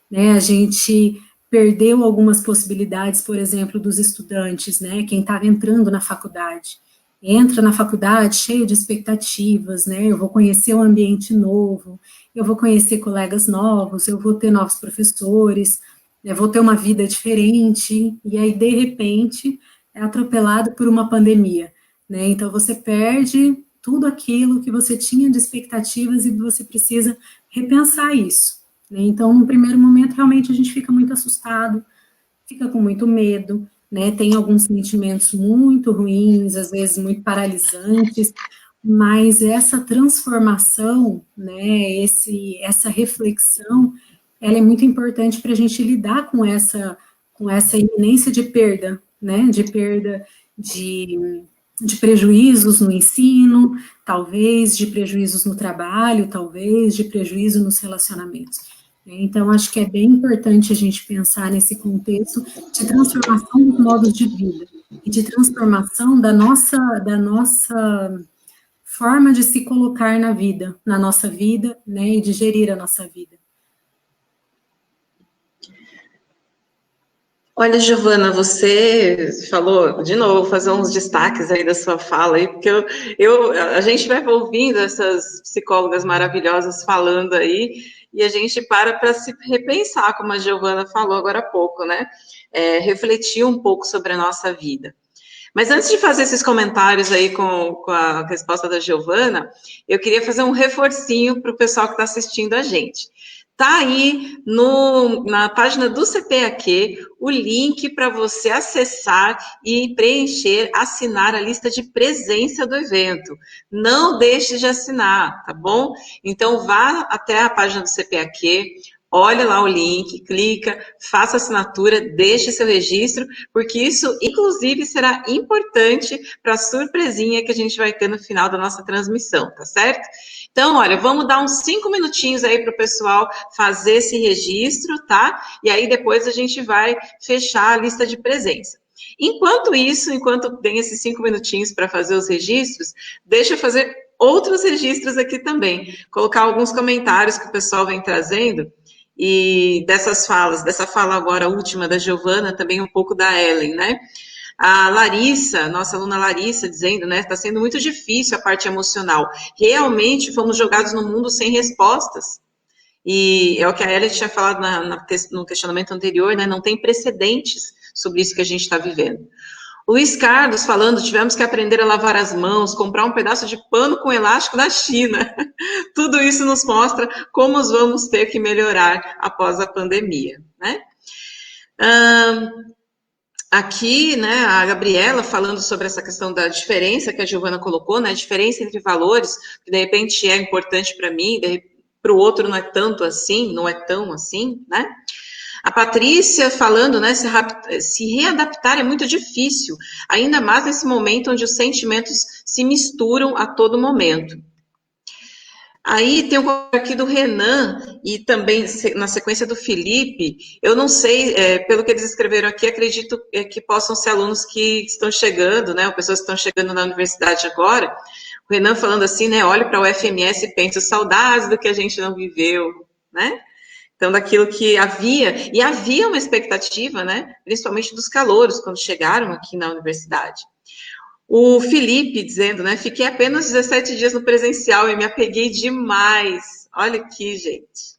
né, a gente perdeu algumas possibilidades, por exemplo, dos estudantes, né, quem estava entrando na faculdade, entra na faculdade cheio de expectativas, né, eu vou conhecer um ambiente novo, eu vou conhecer colegas novos, eu vou ter novos professores, eu vou ter uma vida diferente, e aí, de repente, é atropelado por uma pandemia, né, então você perde tudo aquilo que você tinha de expectativas e você precisa repensar isso, né? Então, no primeiro momento, realmente a gente fica muito assustado, fica com muito medo, né? Tem alguns sentimentos muito ruins, às vezes muito paralisantes, mas essa transformação, né? Essa reflexão, ela é muito importante para a gente lidar com essa iminência de perda, né? De perda de prejuízos no ensino, talvez de prejuízos no trabalho, talvez de prejuízo nos relacionamentos. Então, acho que é bem importante a gente pensar nesse contexto de transformação dos modos de vida e de transformação da nossa forma de se colocar na nossa vida, né, e de gerir a nossa vida. Olha, Giovana, você falou, de novo, vou fazer uns destaques aí da sua fala aí, porque a gente vai ouvindo essas psicólogas maravilhosas falando aí, e a gente para se repensar, como a Giovana falou agora há pouco, né? Refletir um pouco sobre a nossa vida. Mas antes de fazer esses comentários aí com a resposta da Giovana, eu queria fazer um reforcinho para o pessoal que está assistindo a gente. Tá aí na página do CPAQ o link para você acessar e preencher, assinar a lista de presença do evento. Não deixe de assinar, tá bom? Então vá até a página do CPAQ, olha lá o link, clica, faça assinatura, deixe seu registro, porque isso, inclusive, será importante para a surpresinha que a gente vai ter no final da nossa transmissão, tá certo? Então, olha, vamos dar uns 5 minutinhos aí para o pessoal fazer esse registro, tá? E aí depois a gente vai fechar a lista de presença. Enquanto isso, enquanto tem esses 5 minutinhos para fazer os registros, deixa eu fazer outros registros aqui também, colocar alguns comentários que o pessoal vem trazendo, e dessa fala agora última da Giovana, também um pouco da Ellen, né? A Larissa, nossa aluna Larissa, dizendo, né, está sendo muito difícil a parte emocional. Realmente fomos jogados no mundo sem respostas. E é o que a Ellen tinha falado no questionamento anterior, né? Não tem precedentes sobre isso que a gente está vivendo. Luiz Carlos falando, tivemos que aprender a lavar as mãos, comprar um pedaço de pano com elástico da China. Tudo isso nos mostra como vamos ter que melhorar após a pandemia, né? Aqui, né, a Gabriela falando sobre essa questão da diferença que a Giovana colocou, né, a diferença entre valores, que de repente é importante para mim, para o outro não é tanto assim, não é tão assim, né? A Patrícia falando, né, se readaptar é muito difícil, ainda mais nesse momento onde os sentimentos se misturam a todo momento. Aí tem um comentário aqui do Renan e também na sequência do Felipe. Eu não sei, pelo que eles escreveram aqui, acredito que possam ser alunos que estão chegando, né, ou pessoas que estão chegando na universidade agora. O Renan falando assim, né, olhe para o UFMS e pense saudades do que a gente não viveu, né? Então, daquilo que havia, e havia uma expectativa, né, principalmente dos calouros, quando chegaram aqui na universidade. O Felipe dizendo, né, fiquei apenas 17 dias no presencial e me apeguei demais. Olha aqui, gente.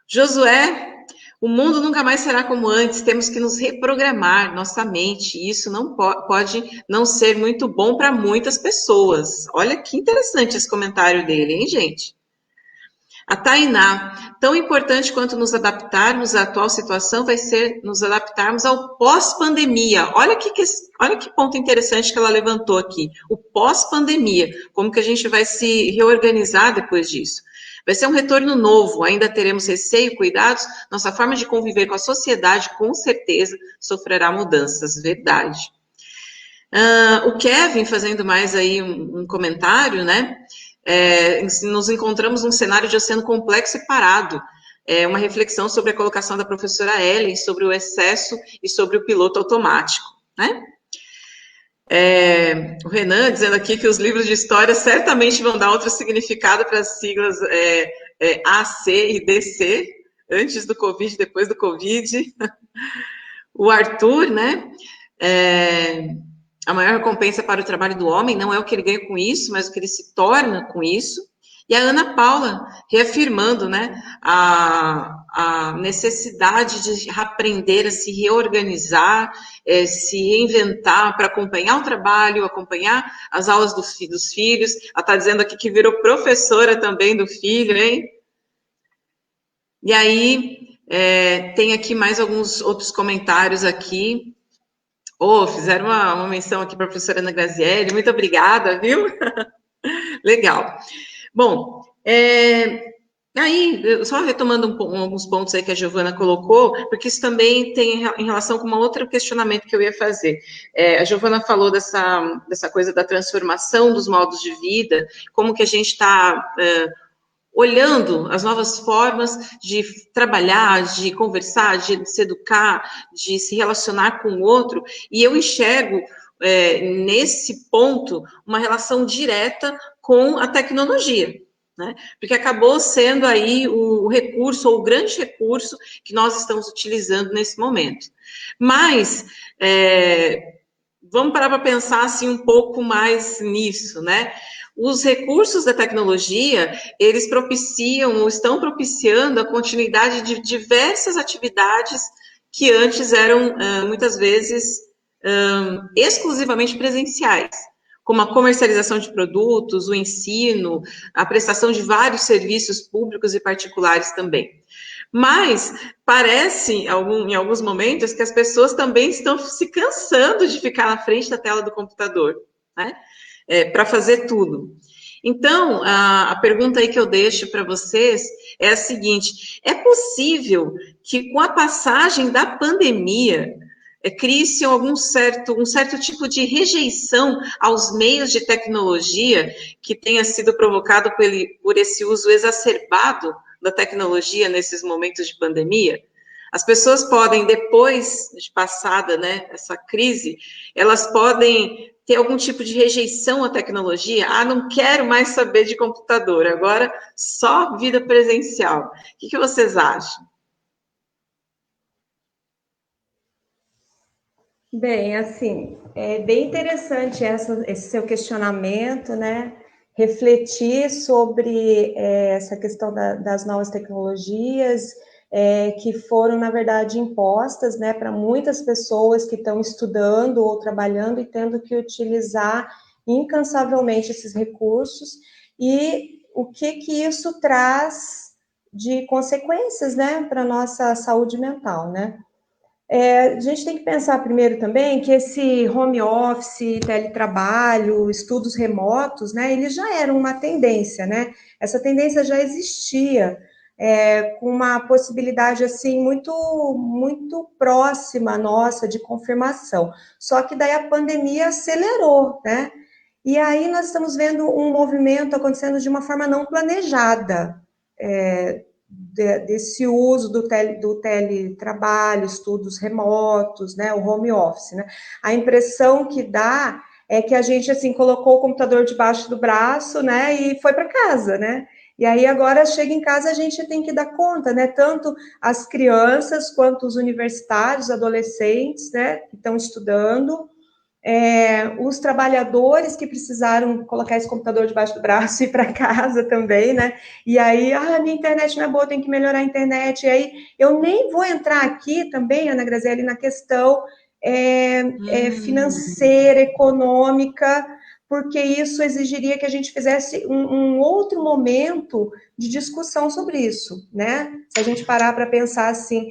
Josué, o mundo nunca mais será como antes, temos que nos reprogramar nossa mente, e isso não pode não ser muito bom para muitas pessoas. Olha que interessante esse comentário dele, hein, gente? A Tainá, tão importante quanto nos adaptarmos à atual situação vai ser nos adaptarmos ao pós-pandemia. Olha que ponto interessante que ela levantou aqui, o pós-pandemia, como que a gente vai se reorganizar depois disso. Vai ser um retorno novo, ainda teremos receio, cuidados, nossa forma de conviver com a sociedade, com certeza, sofrerá mudanças, verdade. O Kevin fazendo mais aí um comentário, né? Nos encontramos num cenário de oceano complexo e parado. Uma reflexão sobre a colocação da professora Ellen, sobre o excesso e sobre o piloto automático, né? O Renan dizendo aqui que os livros de história certamente vão dar outro significado para as siglas A, C e DC, antes do Covid, depois do Covid. O Arthur, né? A maior recompensa para o trabalho do homem não é o que ele ganha com isso, mas o que ele se torna com isso. E a Ana Paula reafirmando, né, a necessidade de aprender a se reorganizar, se reinventar para acompanhar o trabalho, acompanhar as aulas dos filhos. Ela está dizendo aqui que virou professora também do filho, hein? E aí, tem aqui mais alguns outros comentários aqui. Fizeram uma menção aqui para a professora Ana Grazielli, muito obrigada, viu? Legal. Bom, aí, só retomando alguns pontos aí que a Giovana colocou, porque isso também tem em relação com um outro questionamento que eu ia fazer. A Giovana falou dessa coisa da transformação dos modos de vida, como que a gente está olhando as novas formas de trabalhar, de conversar, de se educar, de se relacionar com o outro, e eu enxergo nesse ponto uma relação direta com a tecnologia, né? Porque acabou sendo aí o recurso, ou o grande recurso que nós estamos utilizando nesse momento. Mas vamos parar para pensar assim um pouco mais nisso, né? Os recursos da tecnologia, eles propiciam ou estão propiciando a continuidade de diversas atividades que antes eram, muitas vezes, exclusivamente presenciais, como a comercialização de produtos, o ensino, a prestação de vários serviços públicos e particulares também. Mas parece, em alguns momentos, que as pessoas também estão se cansando de ficar na frente da tela do computador, né? Para fazer tudo. Então, a pergunta aí que eu deixo para vocês é a seguinte: é possível que com a passagem da pandemia crie-se um certo tipo de rejeição aos meios de tecnologia que tenha sido provocado por esse uso exacerbado da tecnologia nesses momentos de pandemia? As pessoas podem, depois de passada, né, essa crise, elas podem ter algum tipo de rejeição à tecnologia. Não quero mais saber de computador, agora só vida presencial. O que vocês acham? Bem, assim, é bem interessante esse seu questionamento, né? Refletir sobre essa questão das novas tecnologias que foram, na verdade, impostas, né, para muitas pessoas que estão estudando ou trabalhando e tendo que utilizar incansavelmente esses recursos, e o que isso traz de consequências, né, para a nossa saúde mental, né? A gente tem que pensar primeiro também que esse home office, teletrabalho, estudos remotos, né, eles já eram uma tendência, né? Essa tendência já existia com uma possibilidade assim muito próxima nossa de confirmação. Só que daí a pandemia acelerou, né? E aí nós estamos vendo um movimento acontecendo de uma forma não planejada, desse uso do teletrabalho, estudos remotos, né, o home office, né? A impressão que dá é que a gente assim colocou o computador debaixo do braço, né, e foi para casa, né? E aí agora chega em casa a gente tem que dar conta, né? Tanto as crianças quanto os universitários, adolescentes, né, que estão estudando, os trabalhadores que precisaram colocar esse computador debaixo do braço e ir para casa também, né? E aí, minha internet não é boa, tem que melhorar a internet. E aí, eu nem vou entrar aqui também, Ana Graziele, na questão financeira, econômica, porque isso exigiria que a gente fizesse um outro momento de discussão sobre isso, né? Se a gente parar para pensar assim,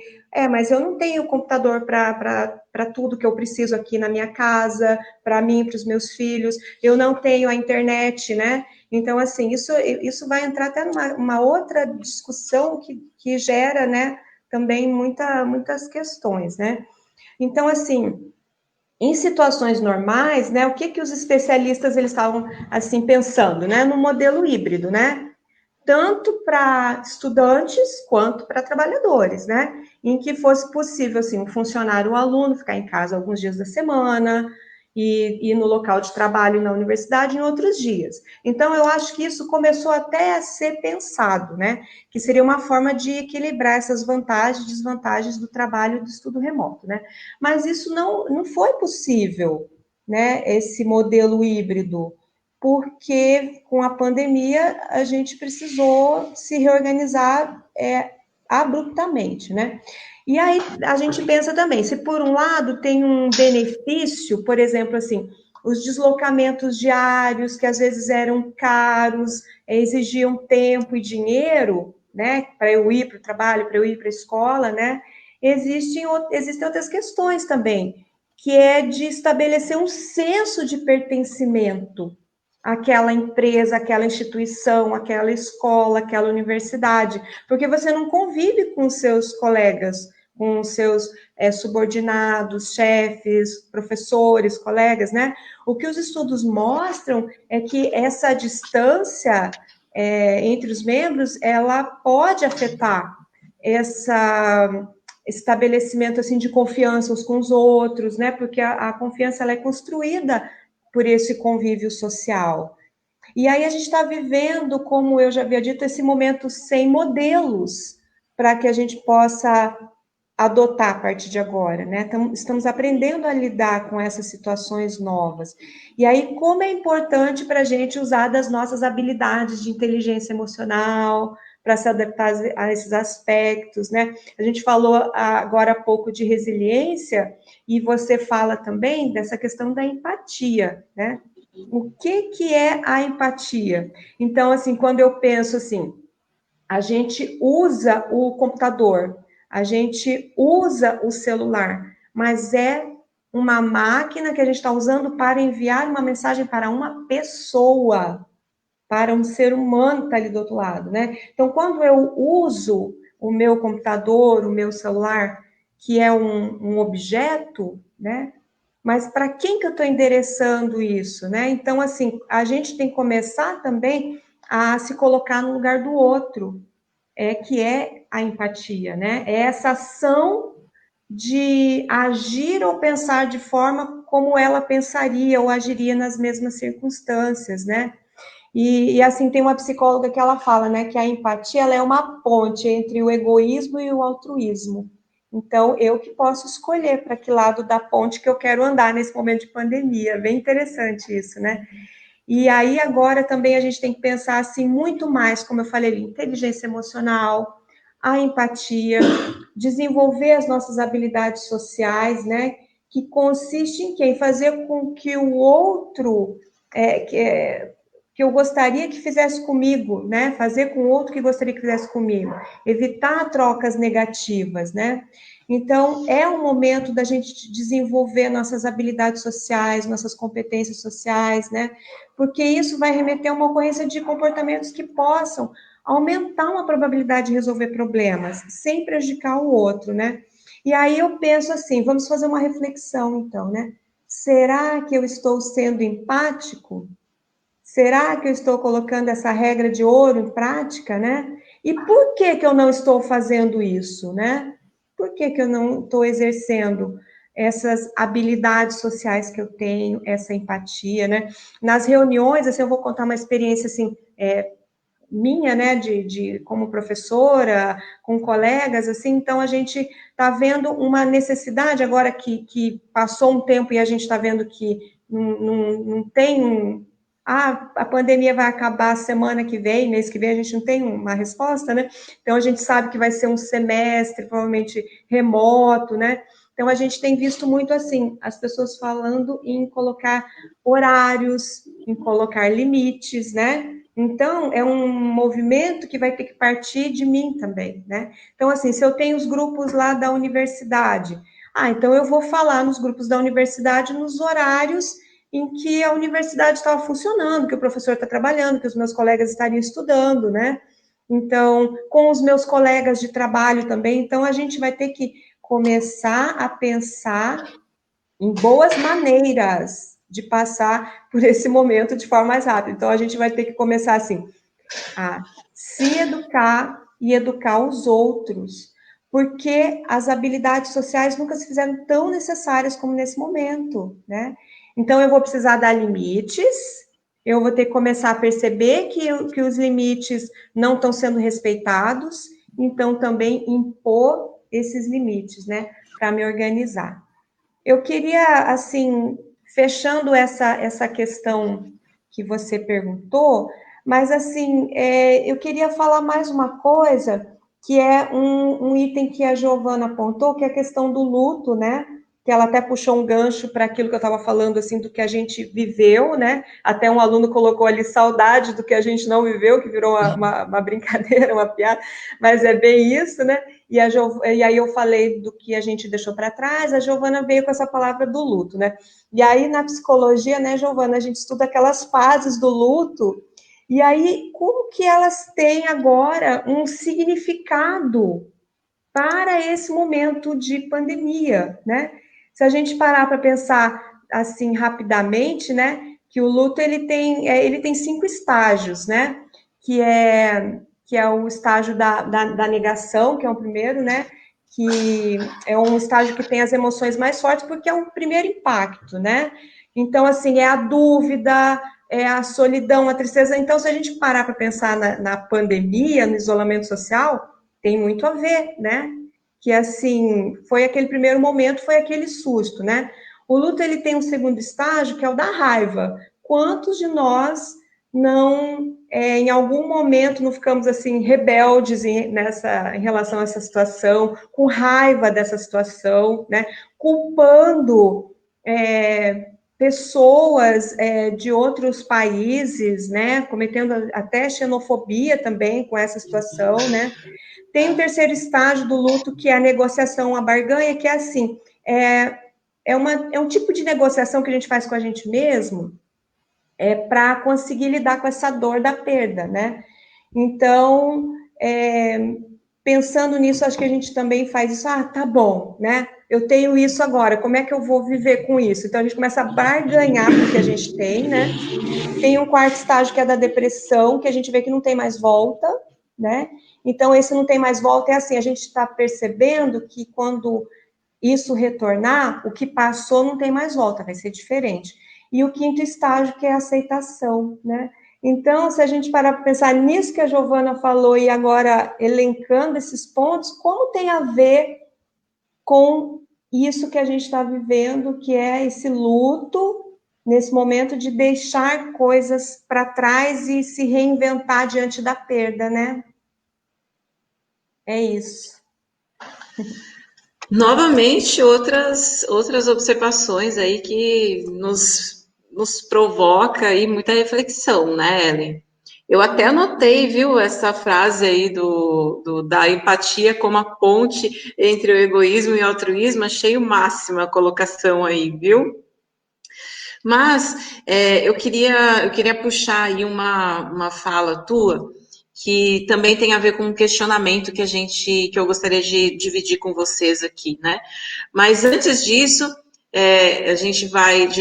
mas eu não tenho computador para tudo que eu preciso aqui na minha casa, para mim, para os meus filhos, eu não tenho a internet, né? Então, assim, isso vai entrar até numa outra discussão que gera, né, também muitas questões, né? Então, assim, em situações normais, né, o que os especialistas eles estavam assim pensando, né, no modelo híbrido, né? Tanto para estudantes quanto para trabalhadores, né? Em que fosse possível, assim, um funcionário, um aluno ficar em casa alguns dias da semana e no local de trabalho na universidade em outros dias. Então, eu acho que isso começou até a ser pensado, né? Que seria uma forma de equilibrar essas vantagens e desvantagens do trabalho e do estudo remoto, né? Mas isso não foi possível, né? Esse modelo híbrido, porque com a pandemia a gente precisou se reorganizar abruptamente, né? E aí a gente pensa também, se por um lado tem um benefício, por exemplo, assim, os deslocamentos diários, que às vezes eram caros, exigiam tempo e dinheiro, né, para eu ir para o trabalho, para eu ir para a escola, né? Existem outras questões também, que é de estabelecer um senso de pertencimento àquela empresa, àquela instituição, àquela escola, àquela universidade, porque você não convive com seus colegas, com seus subordinados, chefes, professores, colegas, né? O que os estudos mostram é que essa distância entre os membros, ela pode afetar esse estabelecimento assim de confiança uns com os outros, né? Porque a confiança ela é construída por esse convívio social. E aí a gente está vivendo, como eu já havia dito, esse momento sem modelos para que a gente possa adotar a partir de agora, né? Estamos aprendendo a lidar com essas situações novas. E aí, como é importante para a gente usar das nossas habilidades de inteligência emocional para se adaptar a esses aspectos, né? A gente falou agora há pouco de resiliência e você fala também dessa questão da empatia, né? O que é a empatia? Então, assim, quando eu penso assim, a gente usa o computador, a gente usa o celular, mas é uma máquina que a gente está usando para enviar uma mensagem para uma pessoa, para um ser humano que está ali do outro lado, né? Então, quando eu uso o meu computador, o meu celular, que é um objeto, né? Mas para quem que eu estou endereçando isso, né? Então, assim, a gente tem que começar também a se colocar no lugar do outro, que é a empatia, né? É essa ação de agir ou pensar de forma como ela pensaria ou agiria nas mesmas circunstâncias, né? E assim, tem uma psicóloga que ela fala, né, que a empatia ela é uma ponte entre o egoísmo e o altruísmo. Então, eu que posso escolher para que lado da ponte que eu quero andar nesse momento de pandemia. Bem interessante isso, né? E aí, agora também a gente tem que pensar assim, muito mais, como eu falei, inteligência emocional, a empatia, desenvolver as nossas habilidades sociais, né? Que consiste em quê? Em fazer com que o outro, que eu gostaria que fizesse comigo, né? Fazer com o outro que gostaria que fizesse comigo. Evitar trocas negativas, né? Então, é um momento da gente desenvolver nossas habilidades sociais, nossas competências sociais, né? Porque isso vai remeter a uma ocorrência de comportamentos que possam aumentar uma probabilidade de resolver problemas, sem prejudicar o outro, né? E aí eu penso assim, vamos fazer uma reflexão então, né? Será que eu estou sendo empático? Será que eu estou colocando essa regra de ouro em prática, né? E por que que eu não estou fazendo isso, né? Por que que eu não estou exercendo essas habilidades sociais que eu tenho, essa empatia, né? Nas reuniões, assim, eu vou contar uma experiência, assim, minha, né, como professora, com colegas, assim, então a gente está vendo uma necessidade agora que passou um tempo e a gente está vendo que não tem a pandemia vai acabar semana que vem, mês que vem, a gente não tem uma resposta, né? Então a gente sabe que vai ser um semestre, provavelmente remoto, né? Então a gente tem visto muito assim, as pessoas falando em colocar horários, em colocar limites, né? Então, é um movimento que vai ter que partir de mim também, né? Então, assim, se eu tenho os grupos lá da universidade, então eu vou falar nos grupos da universidade nos horários em que a universidade estava funcionando, que o professor está trabalhando, que os meus colegas estariam estudando, né? Então, com os meus colegas de trabalho também, então a gente vai ter que começar a pensar em boas maneiras de passar por esse momento de forma mais rápida. Então, a gente vai ter que começar, assim, a se educar e educar os outros, porque as habilidades sociais nunca se fizeram tão necessárias como nesse momento, né? Então, eu vou precisar dar limites, eu vou ter que começar a perceber que os limites não estão sendo respeitados, então também impor esses limites, né, para me organizar. Eu queria, assim, fechando essa questão que você perguntou, mas, assim, eu queria falar mais uma coisa, que é um item que a Giovana apontou, que é a questão do luto, né? Que ela até puxou um gancho para aquilo que eu estava falando, assim, do que a gente viveu, né? Até um aluno colocou ali saudade do que a gente não viveu, que virou uma brincadeira, uma piada, mas é bem isso, né? E aí eu falei do que a gente deixou para trás, a Giovana veio com essa palavra do luto, né? E aí, na psicologia, né, Giovana, a gente estuda aquelas fases do luto, e aí, como que elas têm agora um significado para esse momento de pandemia, né? Se a gente parar para pensar assim rapidamente, né, que o luto ele tem 5 estágios, né? Que é o estágio da negação, que é o primeiro, né? Que é um estágio que tem as emoções mais fortes, porque é o primeiro impacto, né? Então, assim, é a dúvida, é a solidão, a tristeza. Então, se a gente parar para pensar na pandemia, no isolamento social, tem muito a ver, né? Que, assim, foi aquele primeiro momento, foi aquele susto, né? O luto, ele tem um segundo estágio, que é o da raiva. Quantos de nós não, em algum momento, não ficamos, assim, rebeldes em relação a essa situação, com raiva dessa situação, né? Culpando pessoas de outros países, né? Cometendo até xenofobia também com essa situação, né? Tem o terceiro estágio do luto, que é a negociação, a barganha, que é assim, é um tipo de negociação que a gente faz com a gente mesmo, para conseguir lidar com essa dor da perda, né? Então, pensando nisso, acho que a gente também faz isso, tá bom, né? Eu tenho isso agora, como é que eu vou viver com isso? Então, a gente começa a barganhar com o que a gente tem, né? Tem um quarto estágio, que é da depressão, que a gente vê que não tem mais volta, né? Então, esse não tem mais volta, é assim, a gente está percebendo que quando isso retornar, o que passou não tem mais volta, vai ser diferente. E o quinto estágio, que é a aceitação, né? Então, se a gente parar para pensar nisso que a Giovana falou e agora elencando esses pontos, como tem a ver com isso que a gente está vivendo, que é esse luto, nesse momento de deixar coisas para trás e se reinventar diante da perda, né? É isso. Novamente, outras observações aí que nos provoca aí muita reflexão, né, Ellen? Eu até anotei, viu, essa frase aí da empatia como a ponte entre o egoísmo e o altruísmo, achei o máximo a colocação aí, viu? Mas eu queria puxar aí uma fala tua, que também tem a ver com um questionamento que eu gostaria de dividir com vocês aqui, né? Mas antes disso, a gente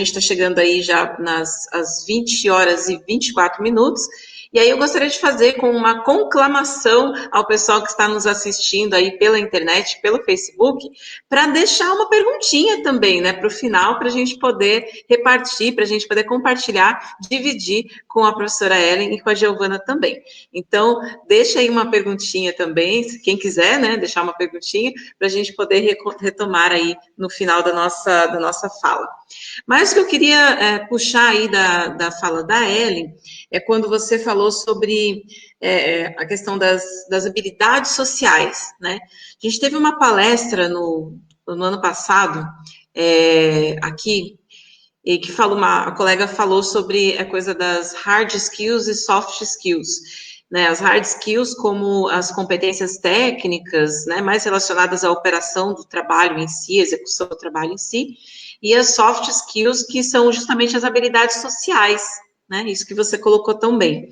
está chegando aí já às 20 horas e 24 minutos, e aí eu gostaria de fazer com uma conclamação ao pessoal que está nos assistindo aí pela internet, pelo Facebook, para deixar uma perguntinha também, né, para o final, para a gente poder repartir, para a gente poder compartilhar, dividir com a professora Ellen e com a Giovana também. Então, deixa aí uma perguntinha também, se quem quiser, né, deixar uma perguntinha, para a gente poder retomar aí no final da nossa fala. Mas o que eu queria puxar aí da fala da Ellen é quando você falou sobre a questão das habilidades sociais, né? A gente teve uma palestra no ano passado, aqui, e que a colega falou sobre a coisa das hard skills e soft skills, né? As hard skills como as competências técnicas, né, mais relacionadas à operação do trabalho em si, execução do trabalho em si, e as soft skills, que são justamente as habilidades sociais, né? Isso que você colocou tão bem.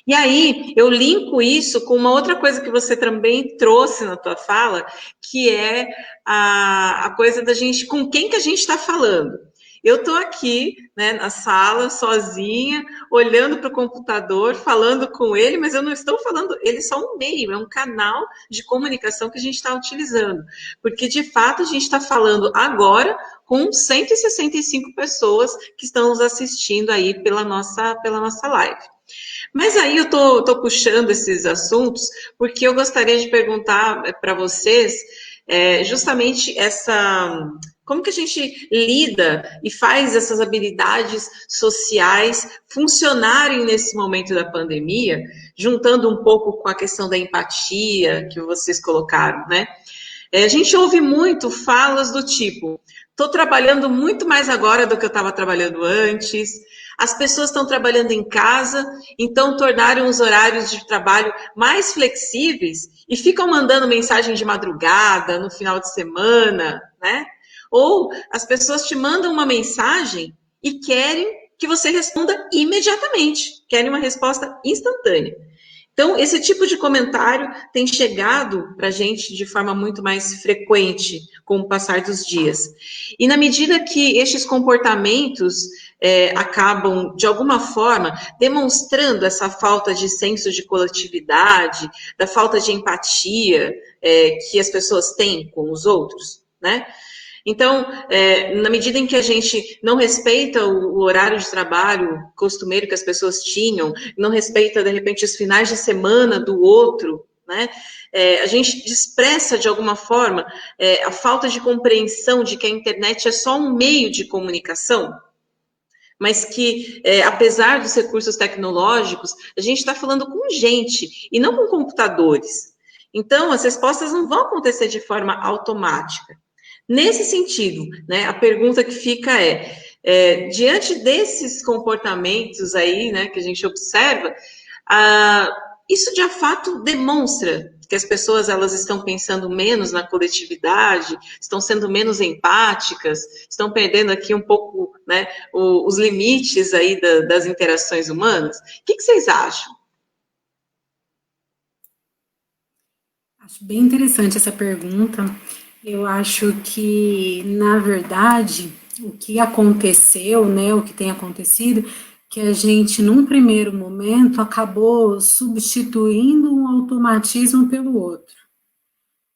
E aí, eu linko isso com uma outra coisa que você também trouxe na tua fala, que é a coisa da gente, com quem que a gente está falando. Eu estou aqui, né, na sala, sozinha, olhando para o computador, falando com ele, mas eu não estou falando, ele é só um meio, é um canal de comunicação que a gente está utilizando. Porque, de fato, a gente está falando agora com 165 pessoas que estão nos assistindo aí pela nossa live. Mas aí eu tô puxando esses assuntos porque eu gostaria de perguntar para vocês justamente como que a gente lida e faz essas habilidades sociais funcionarem nesse momento da pandemia, juntando um pouco com a questão da empatia que vocês colocaram, né? A gente ouve muito falas do tipo, estou trabalhando muito mais agora do que eu estava trabalhando antes, as pessoas estão trabalhando em casa, então tornaram os horários de trabalho mais flexíveis e ficam mandando mensagem de madrugada, no final de semana, né? Ou as pessoas te mandam uma mensagem e querem que você responda imediatamente, querem uma resposta instantânea. Então, esse tipo de comentário tem chegado para a gente de forma muito mais frequente com o passar dos dias. E na medida que estes comportamentos acabam, de alguma forma, demonstrando essa falta de senso de coletividade, da falta de empatia que as pessoas têm com os outros, né? Então, na medida em que a gente não respeita o horário de trabalho costumeiro que as pessoas tinham, não respeita, de repente, os finais de semana do outro, né? A gente expressa, de alguma forma, a falta de compreensão de que a internet é só um meio de comunicação, mas que, apesar dos recursos tecnológicos, a gente está falando com gente e não com computadores. Então, as respostas não vão acontecer de forma automática. Nesse sentido, né, a pergunta que fica diante desses comportamentos aí, né, que a gente observa, isso de fato demonstra que as pessoas elas estão pensando menos na coletividade, estão sendo menos empáticas, estão perdendo aqui um pouco, né, os limites aí das interações humanas. O que vocês acham? Acho bem interessante essa pergunta. Eu acho que, na verdade, o que aconteceu, né, o que tem acontecido, que a gente, num primeiro momento, acabou substituindo um automatismo pelo outro.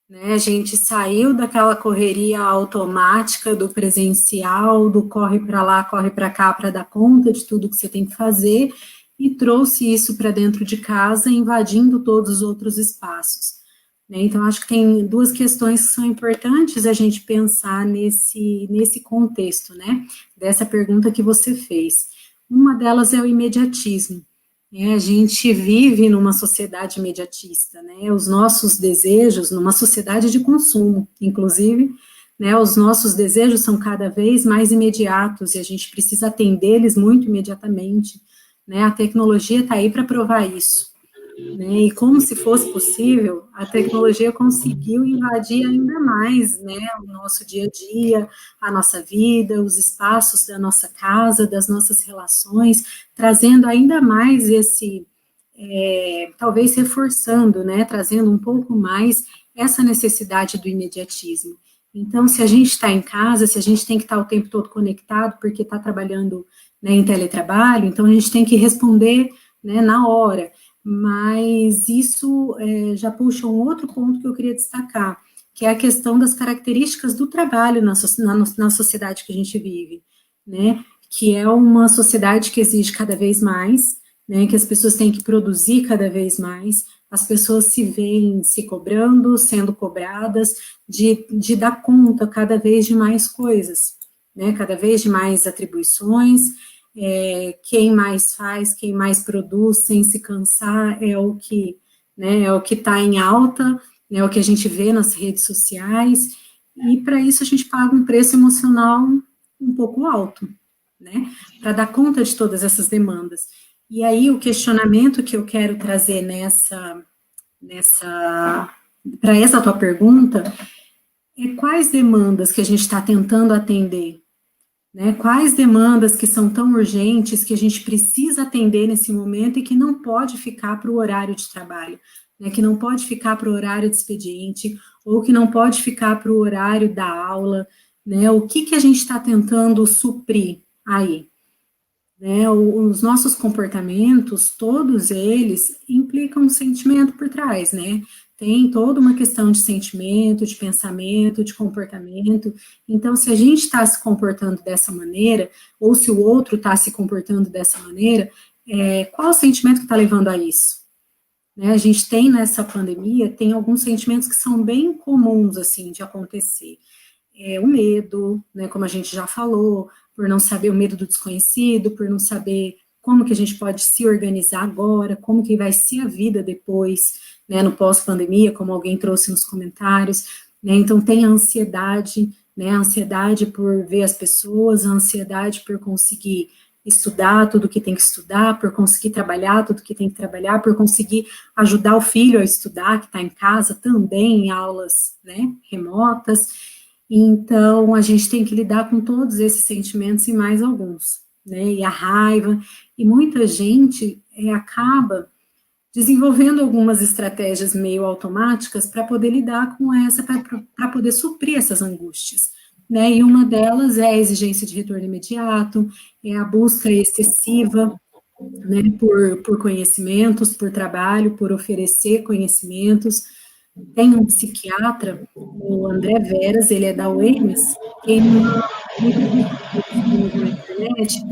Né, a gente saiu daquela correria automática do presencial, do corre para lá, corre para cá para dar conta de tudo que você tem que fazer, e trouxe isso para dentro de casa, invadindo todos os outros espaços. Então, acho que tem duas questões que são importantes a gente pensar nesse contexto, né, dessa pergunta que você fez. Uma delas é o imediatismo. A gente vive numa sociedade imediatista, né, os nossos desejos, numa sociedade de consumo, inclusive, né, os nossos desejos são cada vez mais imediatos e a gente precisa atendê-los muito imediatamente, né, a tecnologia está aí para provar isso. Né, e como se fosse possível, a tecnologia conseguiu invadir ainda mais, né, o nosso dia a dia, a nossa vida, os espaços da nossa casa, das nossas relações, trazendo ainda mais talvez reforçando, né, trazendo um pouco mais essa necessidade do imediatismo. Então, se a gente está em casa, se a gente tem que estar o tempo todo conectado, porque está trabalhando, né, em teletrabalho, então a gente tem que responder, né, na hora. Mas isso já puxa um outro ponto que eu queria destacar, que é a questão das características do trabalho na sociedade que a gente vive, né, que é uma sociedade que exige cada vez mais, né, que as pessoas têm que produzir cada vez mais, as pessoas se veem se cobrando, sendo cobradas, de dar conta cada vez de mais coisas, né, cada vez de mais atribuições, quem mais faz, quem mais produz, sem se cansar, né, é o que está em alta, é o que a gente vê nas redes sociais, e para isso a gente paga um preço emocional um pouco alto, né, para dar conta de todas essas demandas. E aí o questionamento que eu quero trazer para essa tua pergunta é quais demandas que a gente está tentando atender, né? Quais demandas que são tão urgentes que a gente precisa atender nesse momento e que não pode ficar para o horário de trabalho, né? Que não pode ficar para o horário de expediente ou que não pode ficar para o horário da aula, né? O que a gente está tentando suprir aí? Né, os nossos comportamentos, todos eles implicam um sentimento por trás, né? Tem toda uma questão de sentimento, de pensamento, de comportamento. Então, se a gente está se comportando dessa maneira, ou se o outro está se comportando dessa maneira, qual o sentimento que está levando a isso? Né, a gente tem nessa pandemia, tem alguns sentimentos que são bem comuns, assim, de acontecer. O medo, né, como a gente já falou, por não saber o medo do desconhecido, por não saber como que a gente pode se organizar agora, como que vai ser a vida depois, né, no pós-pandemia, como alguém trouxe nos comentários, né, então tem a ansiedade, né, a ansiedade por ver as pessoas, a ansiedade por conseguir estudar tudo que tem que estudar, por conseguir trabalhar tudo que tem que trabalhar, por conseguir ajudar o filho a estudar, que está em casa também, em aulas, né, remotas. Então, a gente tem que lidar com todos esses sentimentos e mais alguns, né, e a raiva, e muita gente acaba desenvolvendo algumas estratégias meio automáticas para poder lidar com para poder suprir essas angústias, né, e uma delas é a exigência de retorno imediato, é a busca excessiva, né, por conhecimentos, por trabalho, por oferecer conhecimentos. Tem um psiquiatra, o André Veras, ele é da UEMS, tem uma na internet,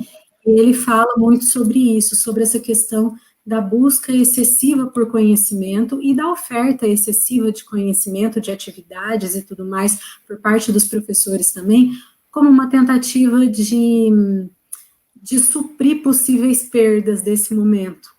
e ele fala muito sobre isso, sobre essa questão da busca excessiva por conhecimento e da oferta excessiva de conhecimento, de atividades e tudo mais, por parte dos professores também, como uma tentativa de suprir possíveis perdas desse momento,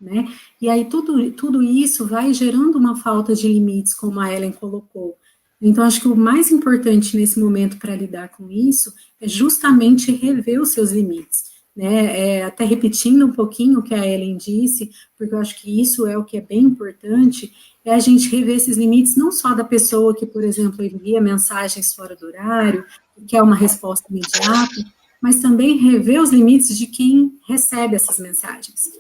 né? E aí tudo isso vai gerando uma falta de limites, como a Ellen colocou. Então, acho que o mais importante nesse momento para lidar com isso é justamente rever os seus limites, né? Até repetindo um pouquinho o que a Ellen disse, porque eu acho que isso é o que é bem importante, é a gente rever esses limites não só da pessoa que, por exemplo, envia mensagens fora do horário, que quer uma resposta imediata, mas também rever os limites de quem recebe essas mensagens.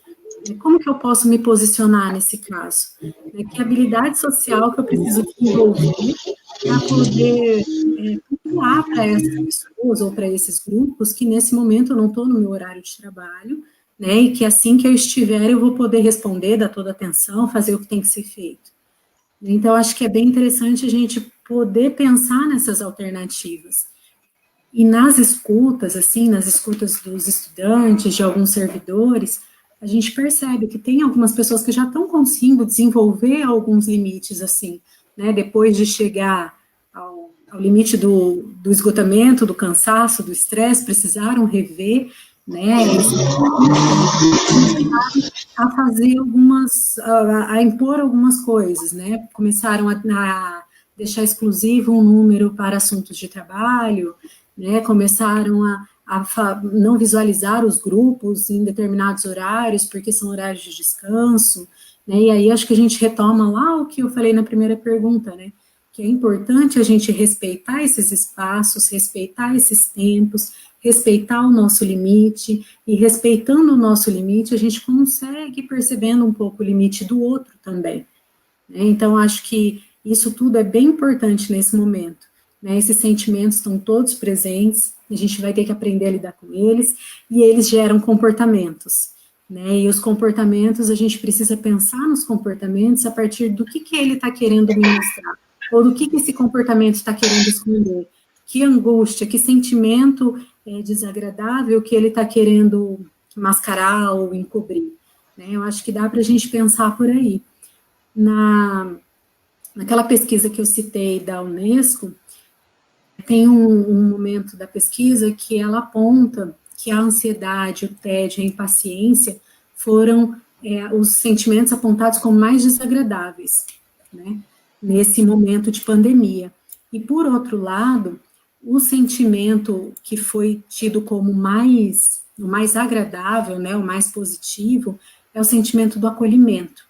Como que eu posso me posicionar nesse caso? Que habilidade social que eu preciso desenvolver para poder pontuar para essas pessoas ou para esses grupos que nesse momento eu não estou no meu horário de trabalho, né, e que assim que eu estiver eu vou poder responder, dar toda a atenção, fazer o que tem que ser feito. Então, acho que é bem interessante a gente poder pensar nessas alternativas. E nas escutas, assim, nas escutas dos estudantes, de alguns servidores, a gente percebe que tem algumas pessoas que já estão conseguindo desenvolver alguns limites, assim, né, depois de chegar ao limite do esgotamento, do cansaço, do estresse, precisaram rever, né, a fazer a impor algumas coisas, né, começaram a deixar exclusivo um número para assuntos de trabalho, né, começaram a não visualizar os grupos em determinados horários, porque são horários de descanso, né, e aí acho que a gente retoma lá o que eu falei na primeira pergunta, né, que é importante a gente respeitar esses espaços, respeitar esses tempos, respeitar o nosso limite, e respeitando o nosso limite, a gente consegue percebendo um pouco o limite do outro também, né? Então, acho que isso tudo é bem importante nesse momento, né? Esses sentimentos estão todos presentes, a gente vai ter que aprender a lidar com eles, e eles geram comportamentos, né? E os comportamentos, a gente precisa pensar nos comportamentos a partir do que ele está querendo me mostrar, ou do que esse comportamento está querendo esconder, que angústia, que sentimento desagradável que ele está querendo mascarar ou encobrir, né? Eu acho que dá para a gente pensar por aí. Naquela pesquisa que eu citei da Unesco, tem um momento da pesquisa que ela aponta que a ansiedade, o tédio, a impaciência foram os sentimentos apontados como mais desagradáveis, né, nesse momento de pandemia. E, por outro lado, o sentimento que foi tido como o mais agradável, né, o mais positivo, é o sentimento do acolhimento,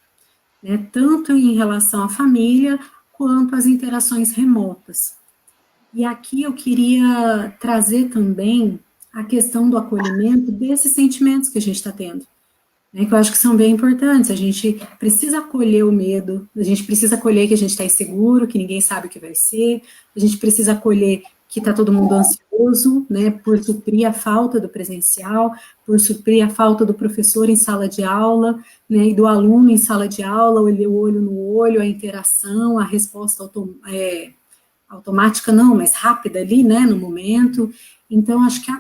né, tanto em relação à família, quanto às interações remotas. E aqui eu queria trazer também a questão do acolhimento desses sentimentos que a gente está tendo, né, que eu acho que são bem importantes. A gente precisa acolher o medo, a gente precisa acolher que a gente está inseguro, que ninguém sabe o que vai ser, a gente precisa acolher que está todo mundo ansioso, né, por suprir a falta do presencial, por suprir a falta do professor em sala de aula, né, e do aluno em sala de aula, o olho no olho, a interação, a resposta automática não, mas rápida ali, né, no momento. Então, acho que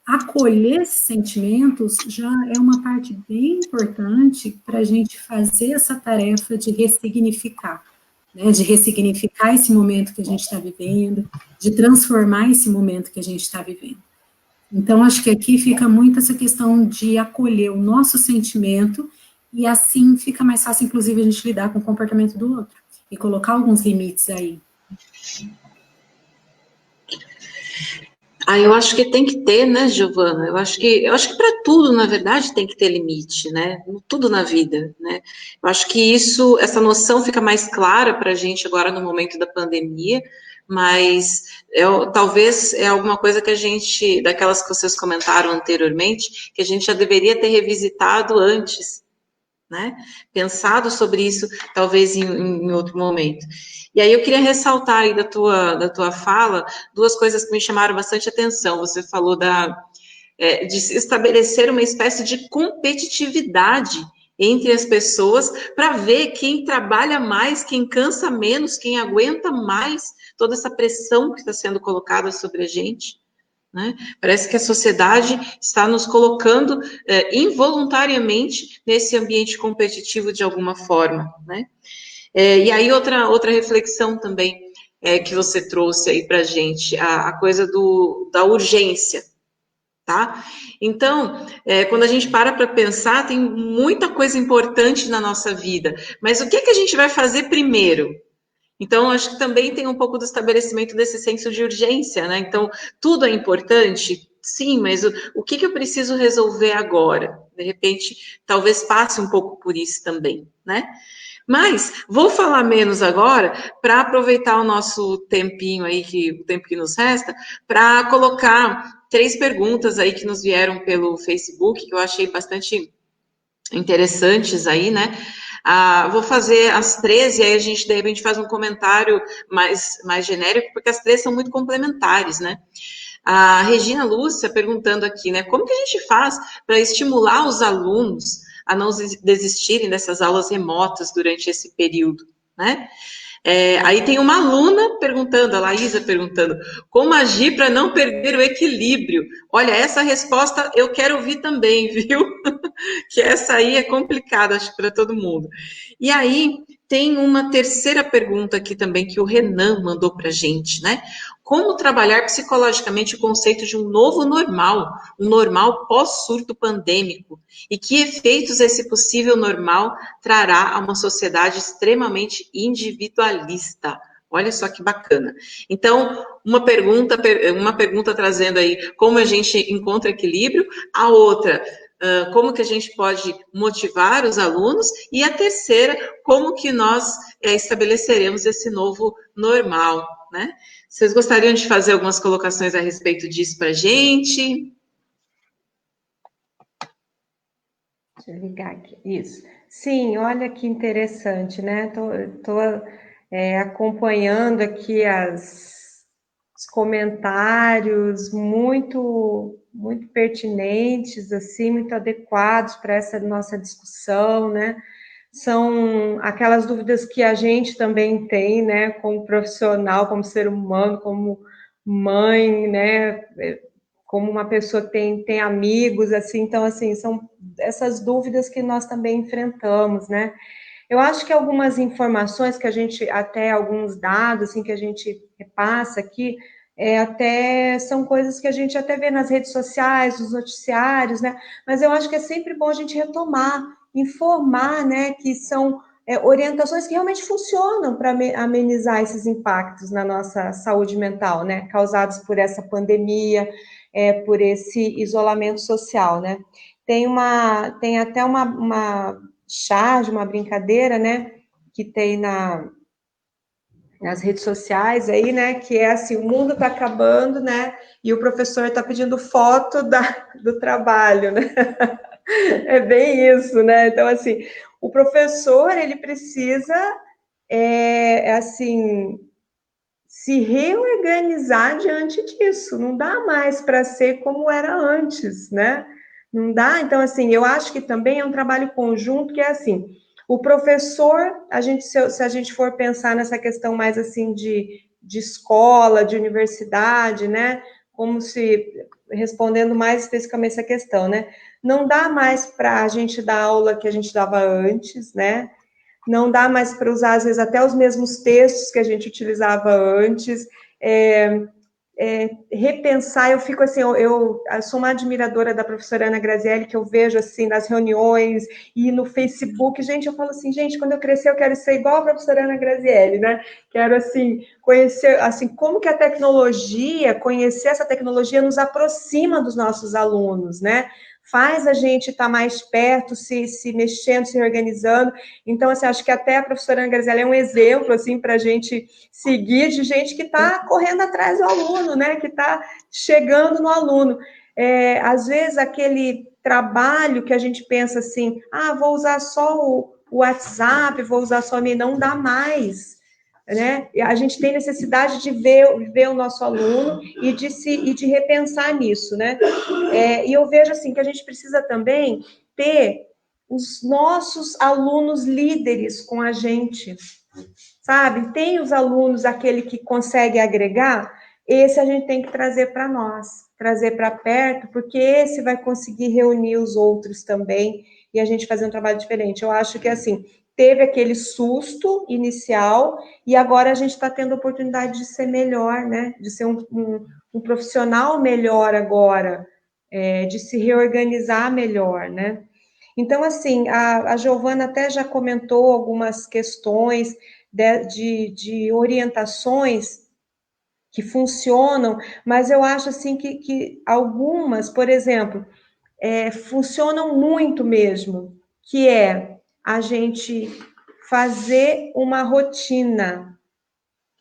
acolher esses sentimentos já é uma parte bem importante para a gente fazer essa tarefa de ressignificar, né, de ressignificar esse momento que a gente está vivendo, de transformar esse momento que a gente está vivendo. Então, acho que aqui fica muito essa questão de acolher o nosso sentimento, e assim fica mais fácil, inclusive, a gente lidar com o comportamento do outro, e colocar alguns limites aí. Eu acho que tem que ter, né, Giovana? Eu acho que para tudo, na verdade, tem que ter limite, né? Tudo na vida, né? Eu acho que essa noção fica mais clara para a gente agora no momento da pandemia, mas talvez é alguma coisa que a gente, daquelas que vocês comentaram anteriormente, que a gente já deveria ter revisitado antes, né? Pensado sobre isso, talvez em outro momento. E aí eu queria ressaltar aí da tua fala duas coisas que me chamaram bastante atenção. Você falou de estabelecer uma espécie de competitividade entre as pessoas para ver quem trabalha mais, quem cansa menos, quem aguenta mais toda essa pressão que está sendo colocada sobre a gente. Né? Parece que a sociedade está nos colocando involuntariamente nesse ambiente competitivo de alguma forma. Né? E aí outra reflexão também que você trouxe aí para a gente, a coisa da urgência. Tá? Então, quando a gente para pensar, tem muita coisa importante na nossa vida, mas o que a gente vai fazer primeiro? Então, acho que também tem um pouco do estabelecimento desse senso de urgência, né? Então, tudo é importante, sim, mas o que eu preciso resolver agora? De repente, talvez passe um pouco por isso também, né? Mas vou falar menos agora para aproveitar o nosso tempinho aí, o tempo que nos resta, para colocar 3 perguntas aí que nos vieram pelo Facebook, que eu achei bastante interessantes aí, né? Vou fazer as 3 e aí a gente, de repente, faz um comentário mais genérico, porque as 3 são muito complementares, né? A Regina Lúcia perguntando aqui, né? Como que a gente faz para estimular os alunos a não desistirem dessas aulas remotas durante esse período, né? Aí tem uma aluna perguntando, a Laísa perguntando, como agir para não perder o equilíbrio? Olha, essa resposta eu quero ouvir também, viu? Que essa aí é complicada, acho que para todo mundo. E aí tem uma terceira pergunta aqui também que o Renan mandou para a gente, né? Como trabalhar psicologicamente o conceito de um novo normal, um normal pós-surto pandêmico, e que efeitos esse possível normal trará a uma sociedade extremamente individualista? Olha só que bacana. Então, uma pergunta trazendo aí como a gente encontra equilíbrio, a outra, como que a gente pode motivar os alunos, e a terceira, como que nós estabeleceremos esse novo normal. né? Vocês gostariam de fazer algumas colocações a respeito disso para a gente? Deixa eu ligar aqui. Isso. Sim, olha que interessante, né? Tô acompanhando aqui os comentários muito pertinentes, assim, muito adequados para essa nossa discussão, né? São aquelas dúvidas que a gente também tem, né? Como profissional, como ser humano, como mãe, né? Como uma pessoa que tem amigos, assim, então, assim, são essas dúvidas que nós também enfrentamos, né? Eu acho que algumas informações que a gente, até alguns dados, assim, que a gente repassa aqui, até são coisas que a gente até vê nas redes sociais, nos noticiários, né? Mas eu acho que é sempre bom a gente retomar, informar, né, que são orientações que realmente funcionam para amenizar esses impactos na nossa saúde mental, né, causados por essa pandemia, por esse isolamento social, né? Tem até uma charge, uma brincadeira, né, que tem nas redes sociais aí, né, que é assim, o mundo está acabando, né, e o professor está pedindo foto do trabalho, né? É bem isso, né? Então, assim, o professor, ele precisa, assim, se reorganizar diante disso. Não dá mais para ser como era antes, né? Não dá. Então, assim, eu acho que também é um trabalho conjunto que é assim. O professor, se a gente for pensar nessa questão mais assim de escola, de universidade, né? Como se respondendo mais especificamente essa questão, né? Não dá mais para a gente dar aula que a gente dava antes, né? Não dá mais para usar, às vezes, até os mesmos textos que a gente utilizava antes, repensar, eu fico assim, eu sou uma admiradora da professora Ana Grazielli, que eu vejo, assim, nas reuniões e no Facebook, gente, eu falo assim, gente, quando eu crescer eu quero ser igual a professora Ana Grazielli, né, quero, assim, conhecer, assim, como que a tecnologia, conhecer essa tecnologia nos aproxima dos nossos alunos, né, faz a gente estar mais perto, se mexendo, se organizando. Então, assim, acho que até a professora Ana Graziella é um exemplo, assim, para a gente seguir de gente que está correndo atrás do aluno, né? Que está chegando no aluno. Às vezes, aquele trabalho que a gente pensa assim, vou usar só o WhatsApp, vou usar só o e-mail, não dá mais. Né? A gente tem necessidade de ver o nosso aluno e de repensar nisso, né? E eu vejo assim que a gente precisa também ter os nossos alunos líderes com a gente, sabe? Tem os alunos, aquele que consegue agregar, esse a gente tem que trazer para nós, trazer para perto, porque esse vai conseguir reunir os outros também e a gente fazer um trabalho diferente. Eu acho que assim, teve aquele susto inicial e agora a gente está tendo a oportunidade de ser melhor, né? De ser um profissional melhor agora, de se reorganizar melhor, né? Então, assim, a Giovana até já comentou algumas questões de orientações que funcionam, mas eu acho assim que algumas, por exemplo, funcionam muito mesmo, que é a gente fazer uma rotina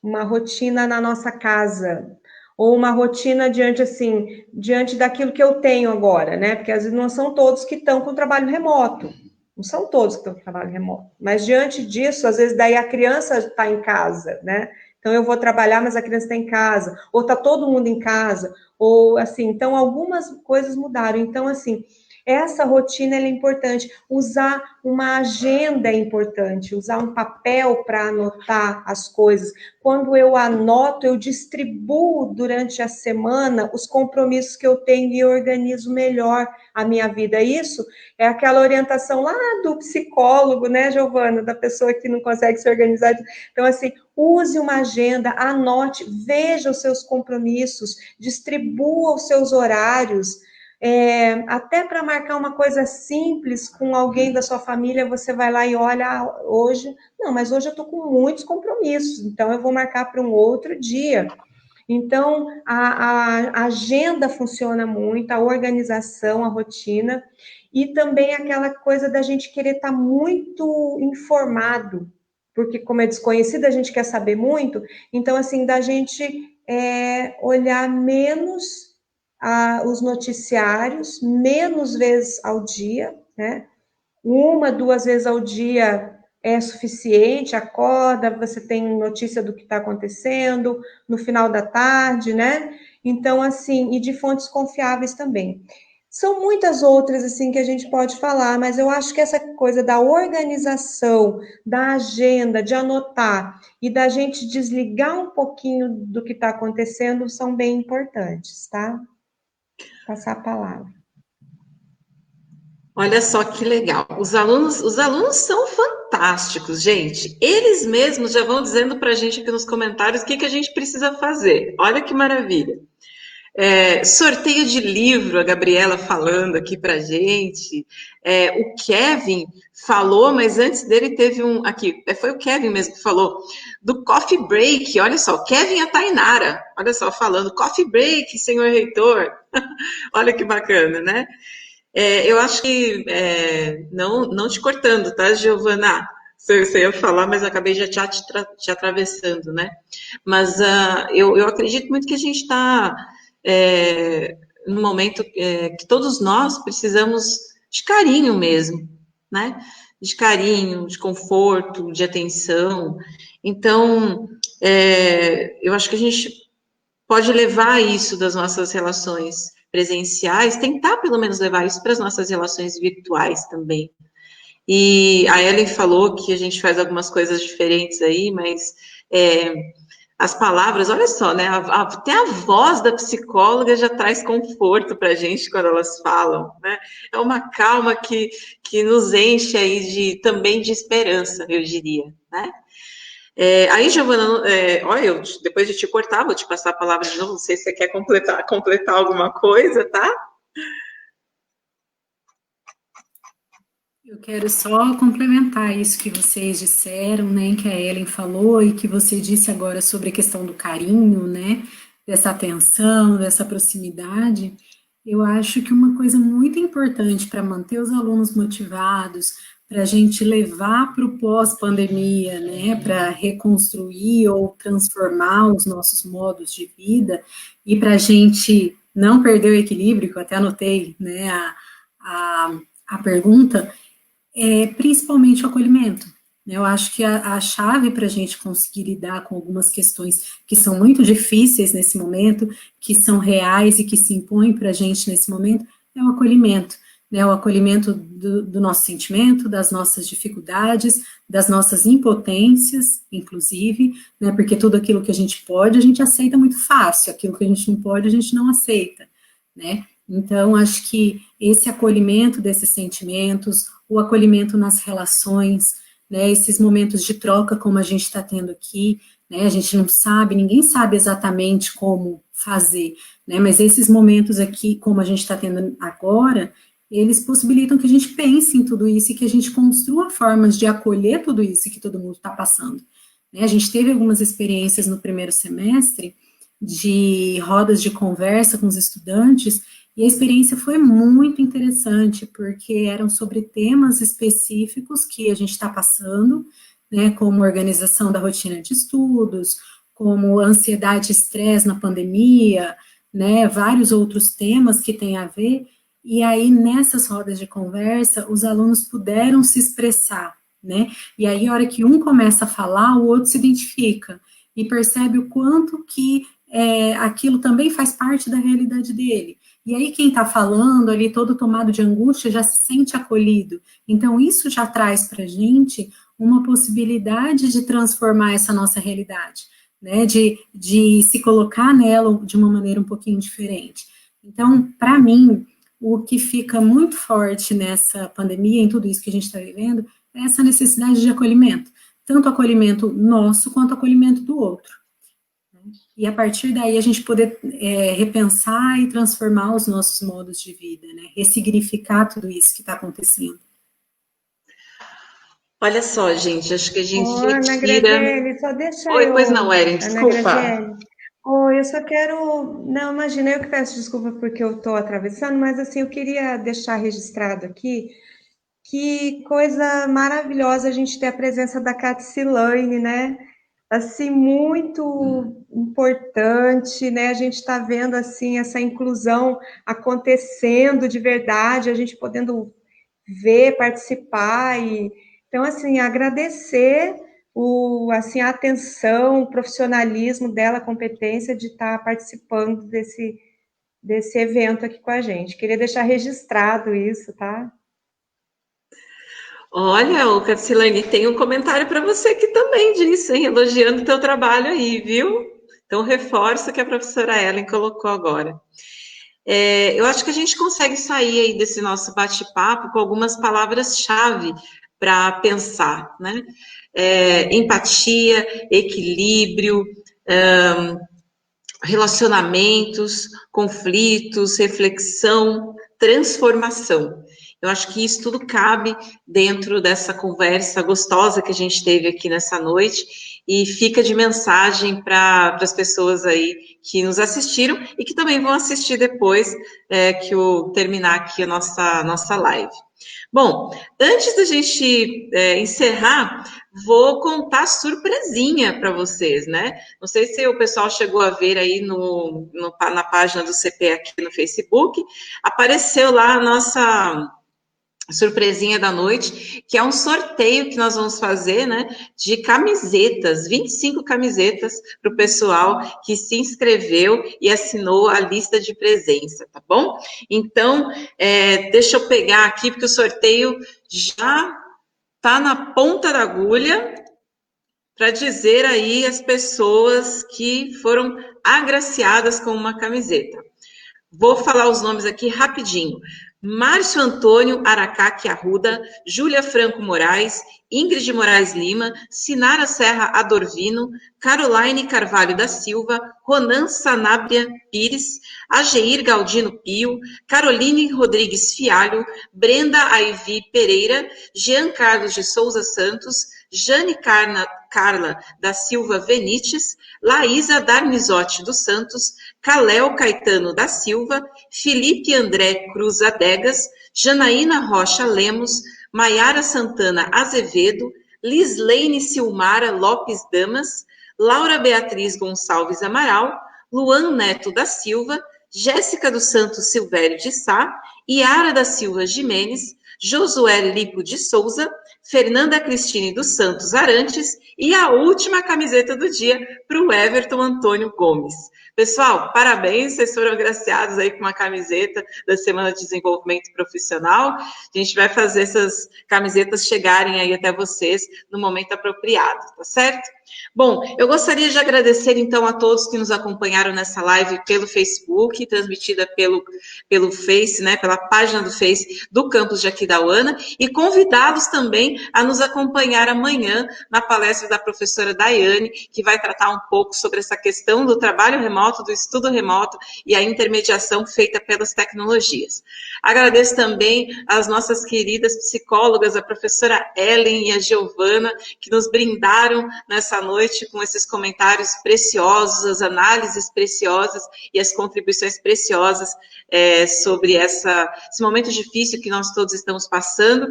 na nossa casa, ou uma rotina diante daquilo que eu tenho agora, né? Porque às vezes não são todos que estão com trabalho remoto, não são todos que estão com trabalho remoto, mas diante disso, às vezes daí a criança está em casa, né? Então eu vou trabalhar, mas a criança está em casa, ou está todo mundo em casa, ou assim, então algumas coisas mudaram. Então, assim, essa rotina é importante. Usar uma agenda é importante, usar um papel para anotar as coisas. Quando eu anoto, eu distribuo durante a semana os compromissos que eu tenho e organizo melhor a minha vida. Isso é aquela orientação lá do psicólogo, né, Giovana, da pessoa que não consegue se organizar. Então, assim, use uma agenda, anote, veja os seus compromissos, distribua os seus horários. Até para marcar uma coisa simples com alguém da sua família, você vai lá e olha, hoje, não, mas hoje eu estou com muitos compromissos, então eu vou marcar para um outro dia. Então, a agenda funciona muito, a organização, a rotina, e também aquela coisa da gente querer estar muito informado. porque como é desconhecido, a gente quer saber muito, então, assim, da gente olhar menos os noticiários, menos vezes ao dia, né? 1, 2 vezes ao dia é suficiente, acorda, você tem notícia do que está acontecendo, no final da tarde, né? Então, assim, e de fontes confiáveis também. São muitas outras, assim, que a gente pode falar, mas eu acho que essa coisa da organização, da agenda, de anotar e da gente desligar um pouquinho do que está acontecendo são bem importantes, tá? Vou passar a palavra. Olha só que legal. Os alunos são fantásticos, gente. Eles mesmos já vão dizendo para a gente aqui nos comentários o que a gente precisa fazer. Olha que maravilha. Sorteio de livro, a Gabriela falando aqui para a gente. O Kevin falou, mas antes dele teve aqui, foi o Kevin mesmo que falou, do coffee break. Olha só, Kevin e a Tainara, olha só, falando, coffee break, senhor reitor. Olha que bacana, né? Eu acho que, não te cortando, tá, Giovana? Você ia falar, mas eu acabei já te atravessando, né? Mas eu acredito muito que a gente está num momento que todos nós precisamos de carinho mesmo, né? De carinho, de conforto, de atenção. Então, eu acho que a gente pode levar isso das nossas relações presenciais, tentar pelo menos levar isso para as nossas relações virtuais também. E a Ellen falou que a gente faz algumas coisas diferentes aí, mas as palavras, olha só, né? Até a voz da psicóloga já traz conforto para a gente quando elas falam, né? É uma calma que nos enche aí também de esperança, eu diria, né? Aí, Giovana, olha, depois de te cortar, vou te passar a palavra de novo, não sei se você quer completar alguma coisa, tá? Eu quero só complementar isso que vocês disseram, né, que a Ellen falou e que você disse agora sobre a questão do carinho, né, dessa atenção, dessa proximidade. Eu acho que uma coisa muito importante para manter os alunos motivados, para a gente levar para o pós-pandemia, né, para reconstruir ou transformar os nossos modos de vida e para a gente não perder o equilíbrio, que eu até anotei, né, a pergunta, principalmente o acolhimento. Eu acho que a chave para a gente conseguir lidar com algumas questões que são muito difíceis nesse momento, que são reais e que se impõem para a gente nesse momento, é o acolhimento. Né, o acolhimento do nosso sentimento, das nossas dificuldades, das nossas impotências, inclusive, né, porque tudo aquilo que a gente pode, a gente aceita muito fácil, aquilo que a gente não pode, a gente não aceita, né. Então, acho que esse acolhimento desses sentimentos, o acolhimento nas relações, né, esses momentos de troca como a gente está tendo aqui, né, a gente não sabe, ninguém sabe exatamente como fazer, né, mas esses momentos aqui, como a gente está tendo agora, eles possibilitam que a gente pense em tudo isso e que a gente construa formas de acolher tudo isso que todo mundo está passando. Né, a gente teve algumas experiências no primeiro semestre de rodas de conversa com os estudantes, e a experiência foi muito interessante, porque eram sobre temas específicos que a gente está passando, né, como organização da rotina de estudos, como ansiedade e estresse na pandemia, né, vários outros temas que têm a ver, e aí nessas rodas de conversa, os alunos puderam se expressar, né, e aí a hora que um começa a falar, o outro se identifica, e percebe o quanto que aquilo também faz parte da realidade dele. E aí quem está falando ali, todo tomado de angústia, já se sente acolhido. Então isso já traz para a gente uma possibilidade de transformar essa nossa realidade, né, de se colocar nela de uma maneira um pouquinho diferente. Então, para mim, o que fica muito forte nessa pandemia, em tudo isso que a gente está vivendo, é essa necessidade de acolhimento. Tanto acolhimento nosso, quanto acolhimento do outro. E a partir daí a gente poder repensar e transformar os nossos modos de vida, né? Ressignificar tudo isso que está acontecendo. Olha só, gente, acho que a gente Ana Graziele, só deixa Oi, pois não, Ellen, Ana desculpa. Graziele. Oi, eu só quero... Não, imagina, eu que peço desculpa porque eu estou atravessando, mas assim, eu queria deixar registrado aqui Que coisa maravilhosa a gente ter a presença da Catsilane, né? Assim, muito importante, né? A gente está vendo, assim, essa inclusão acontecendo de verdade, a gente podendo ver, participar e... Então, assim, agradecer assim, a atenção, o profissionalismo dela, a competência de estar participando desse evento aqui com a gente. Queria deixar registrado isso, tá? Olha, o Catsilane, tem um comentário para você aqui também disso, hein? Elogiando o teu trabalho aí, viu? Então, reforço o que a professora Ellen colocou agora. Eu acho que a gente consegue sair aí desse nosso bate-papo com algumas palavras-chave para pensar, né? Empatia, equilíbrio, relacionamentos, conflitos, reflexão, transformação. Eu acho que isso tudo cabe dentro dessa conversa gostosa que a gente teve aqui nessa noite e fica de mensagem para as pessoas aí que nos assistiram e que também vão assistir depois que eu terminar aqui a nossa live. Bom, antes da gente encerrar, vou contar surpresinha para vocês, né? Não sei se o pessoal chegou a ver aí na página do CP aqui no Facebook, apareceu lá a nossa surpresinha da noite, que é um sorteio que nós vamos fazer, né, de camisetas, 25 camisetas para o pessoal que se inscreveu e assinou a lista de presença, tá bom? Então, deixa eu pegar aqui, porque o sorteio já tá na ponta da agulha, para dizer aí as pessoas que foram agraciadas com uma camiseta. Vou falar os nomes aqui rapidinho. Márcio Antônio Aracaque Arruda, Júlia Franco Moraes, Ingrid Moraes Lima, Sinara Serra Adorvino, Caroline Carvalho da Silva, Ronan Sanabria Pires, Ageir Galdino Pio, Caroline Rodrigues Fialho, Brenda Aivi Pereira, Jean Carlos de Souza Santos, Jane Carla da Silva Venites, Laísa Darmizotti dos Santos, Caléo Caetano da Silva, Felipe André Cruz Adegas, Janaína Rocha Lemos, Maiara Santana Azevedo, Lislaine Silmara Lopes Damas, Laura Beatriz Gonçalves Amaral, Luan Neto da Silva, Jéssica dos Santos Silvério de Sá, Iara da Silva Jimenez, Josué Lipo de Souza, Fernanda Cristine dos Santos Arantes e a última camiseta do dia para o Everton Antônio Gomes. Pessoal, parabéns, vocês foram agraciados aí com uma camiseta da Semana de Desenvolvimento Profissional. A gente vai fazer essas camisetas chegarem aí até vocês no momento apropriado, tá certo? Bom, eu gostaria de agradecer então a todos que nos acompanharam nessa live pelo Facebook, transmitida pelo Face, né, pela página do Face do campus de Aquidauana, e convidá-los também a nos acompanhar amanhã na palestra da professora Daiane, que vai tratar um pouco sobre essa questão do trabalho remoto, do estudo remoto e a intermediação feita pelas tecnologias. Agradeço também às nossas queridas psicólogas, a professora Ellen e a Giovana, que nos brindaram nessa noite com esses comentários preciosos, as análises preciosas e as contribuições preciosas sobre esse momento difícil que nós todos estamos passando.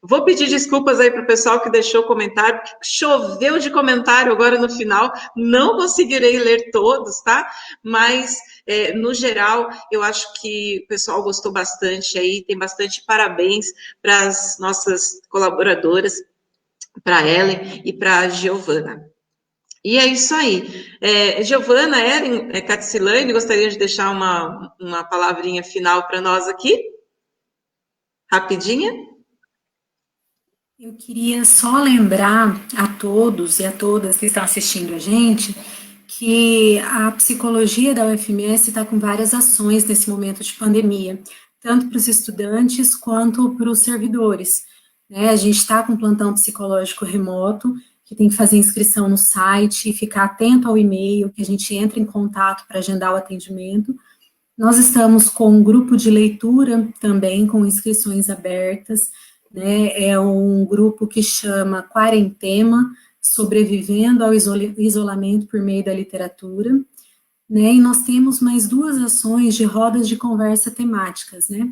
Vou pedir desculpas aí para o pessoal que deixou comentário, porque choveu de comentário agora no final, não conseguirei ler todos, tá? Mas, no geral, eu acho que o pessoal gostou bastante aí, tem bastante parabéns para as nossas colaboradoras, para Ellen e para a Giovana. E é isso aí. Giovana, Ellen, Catsilane, gostaria de deixar uma palavrinha final para nós aqui? Rapidinha? Eu queria só lembrar a todos e a todas que estão assistindo a gente que a psicologia da UFMS está com várias ações nesse momento de pandemia, tanto para os estudantes quanto para os servidores, né? A gente está com um plantão psicológico remoto, que tem que fazer inscrição no site, ficar atento ao e-mail, que a gente entra em contato para agendar o atendimento. Nós estamos com um grupo de leitura também, com inscrições abertas, né? É um grupo que chama Quarentema, sobrevivendo ao isolamento por meio da literatura, né? E nós temos mais 2 ações de rodas de conversa temáticas, né?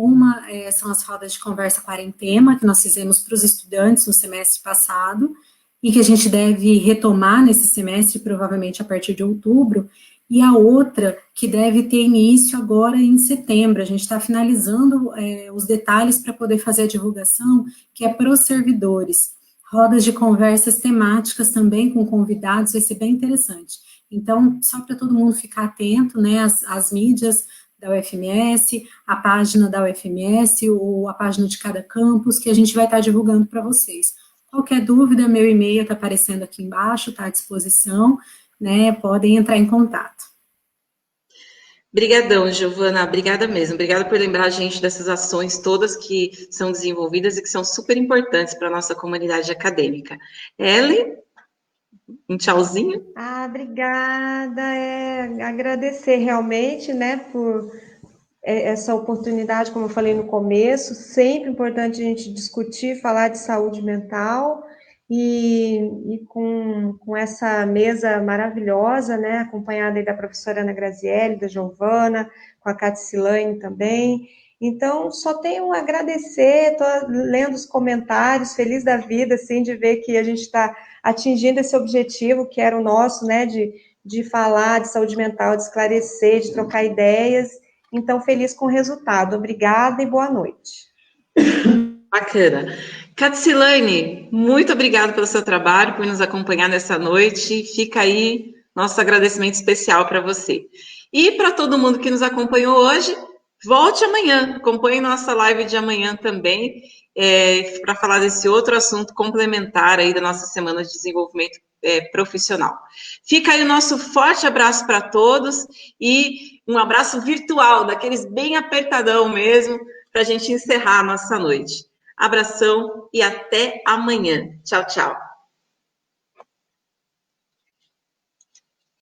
Uma são as rodas de conversa quarentena, que nós fizemos para os estudantes no semestre passado, e que a gente deve retomar nesse semestre, provavelmente a partir de outubro, e a outra que deve ter início agora em setembro. A gente está finalizando os detalhes para poder fazer a divulgação, que é para os servidores. Rodas de conversas temáticas também com convidados, vai ser bem interessante. Então, só para todo mundo ficar atento, né, as mídias da UFMS, a página da UFMS, ou a página de cada campus, que a gente vai estar divulgando para vocês. Qualquer dúvida, meu e-mail está aparecendo aqui embaixo, está à disposição, né, podem entrar em contato. Obrigadão, Giovana, obrigada mesmo. Obrigada por lembrar a gente dessas ações todas que são desenvolvidas e que são super importantes para a nossa comunidade acadêmica. Ellen, um tchauzinho. Obrigada. Agradecer realmente, né, por essa oportunidade, como eu falei no começo, sempre importante a gente discutir, falar de saúde mental, e com essa mesa maravilhosa, né, acompanhada aí da professora Ana Graziele, da Giovana, com a Catsilane também. Então, só tenho a agradecer, estou lendo os comentários, feliz da vida, assim, de ver que a gente está atingindo esse objetivo que era o nosso, né, de falar de saúde mental, de esclarecer, de trocar ideias. Então, feliz com o resultado. Obrigada e boa noite. Bacana. Catsilane, muito obrigada pelo seu trabalho, por nos acompanhar nessa noite. Fica aí nosso agradecimento especial para você. E para todo mundo que nos acompanhou hoje, volte amanhã, acompanhe nossa live de amanhã também, para falar desse outro assunto complementar aí da nossa Semana de Desenvolvimento Profissional. Fica aí o nosso forte abraço para todos e um abraço virtual, daqueles bem apertadão mesmo, para a gente encerrar a nossa noite. Abração e até amanhã. Tchau, tchau.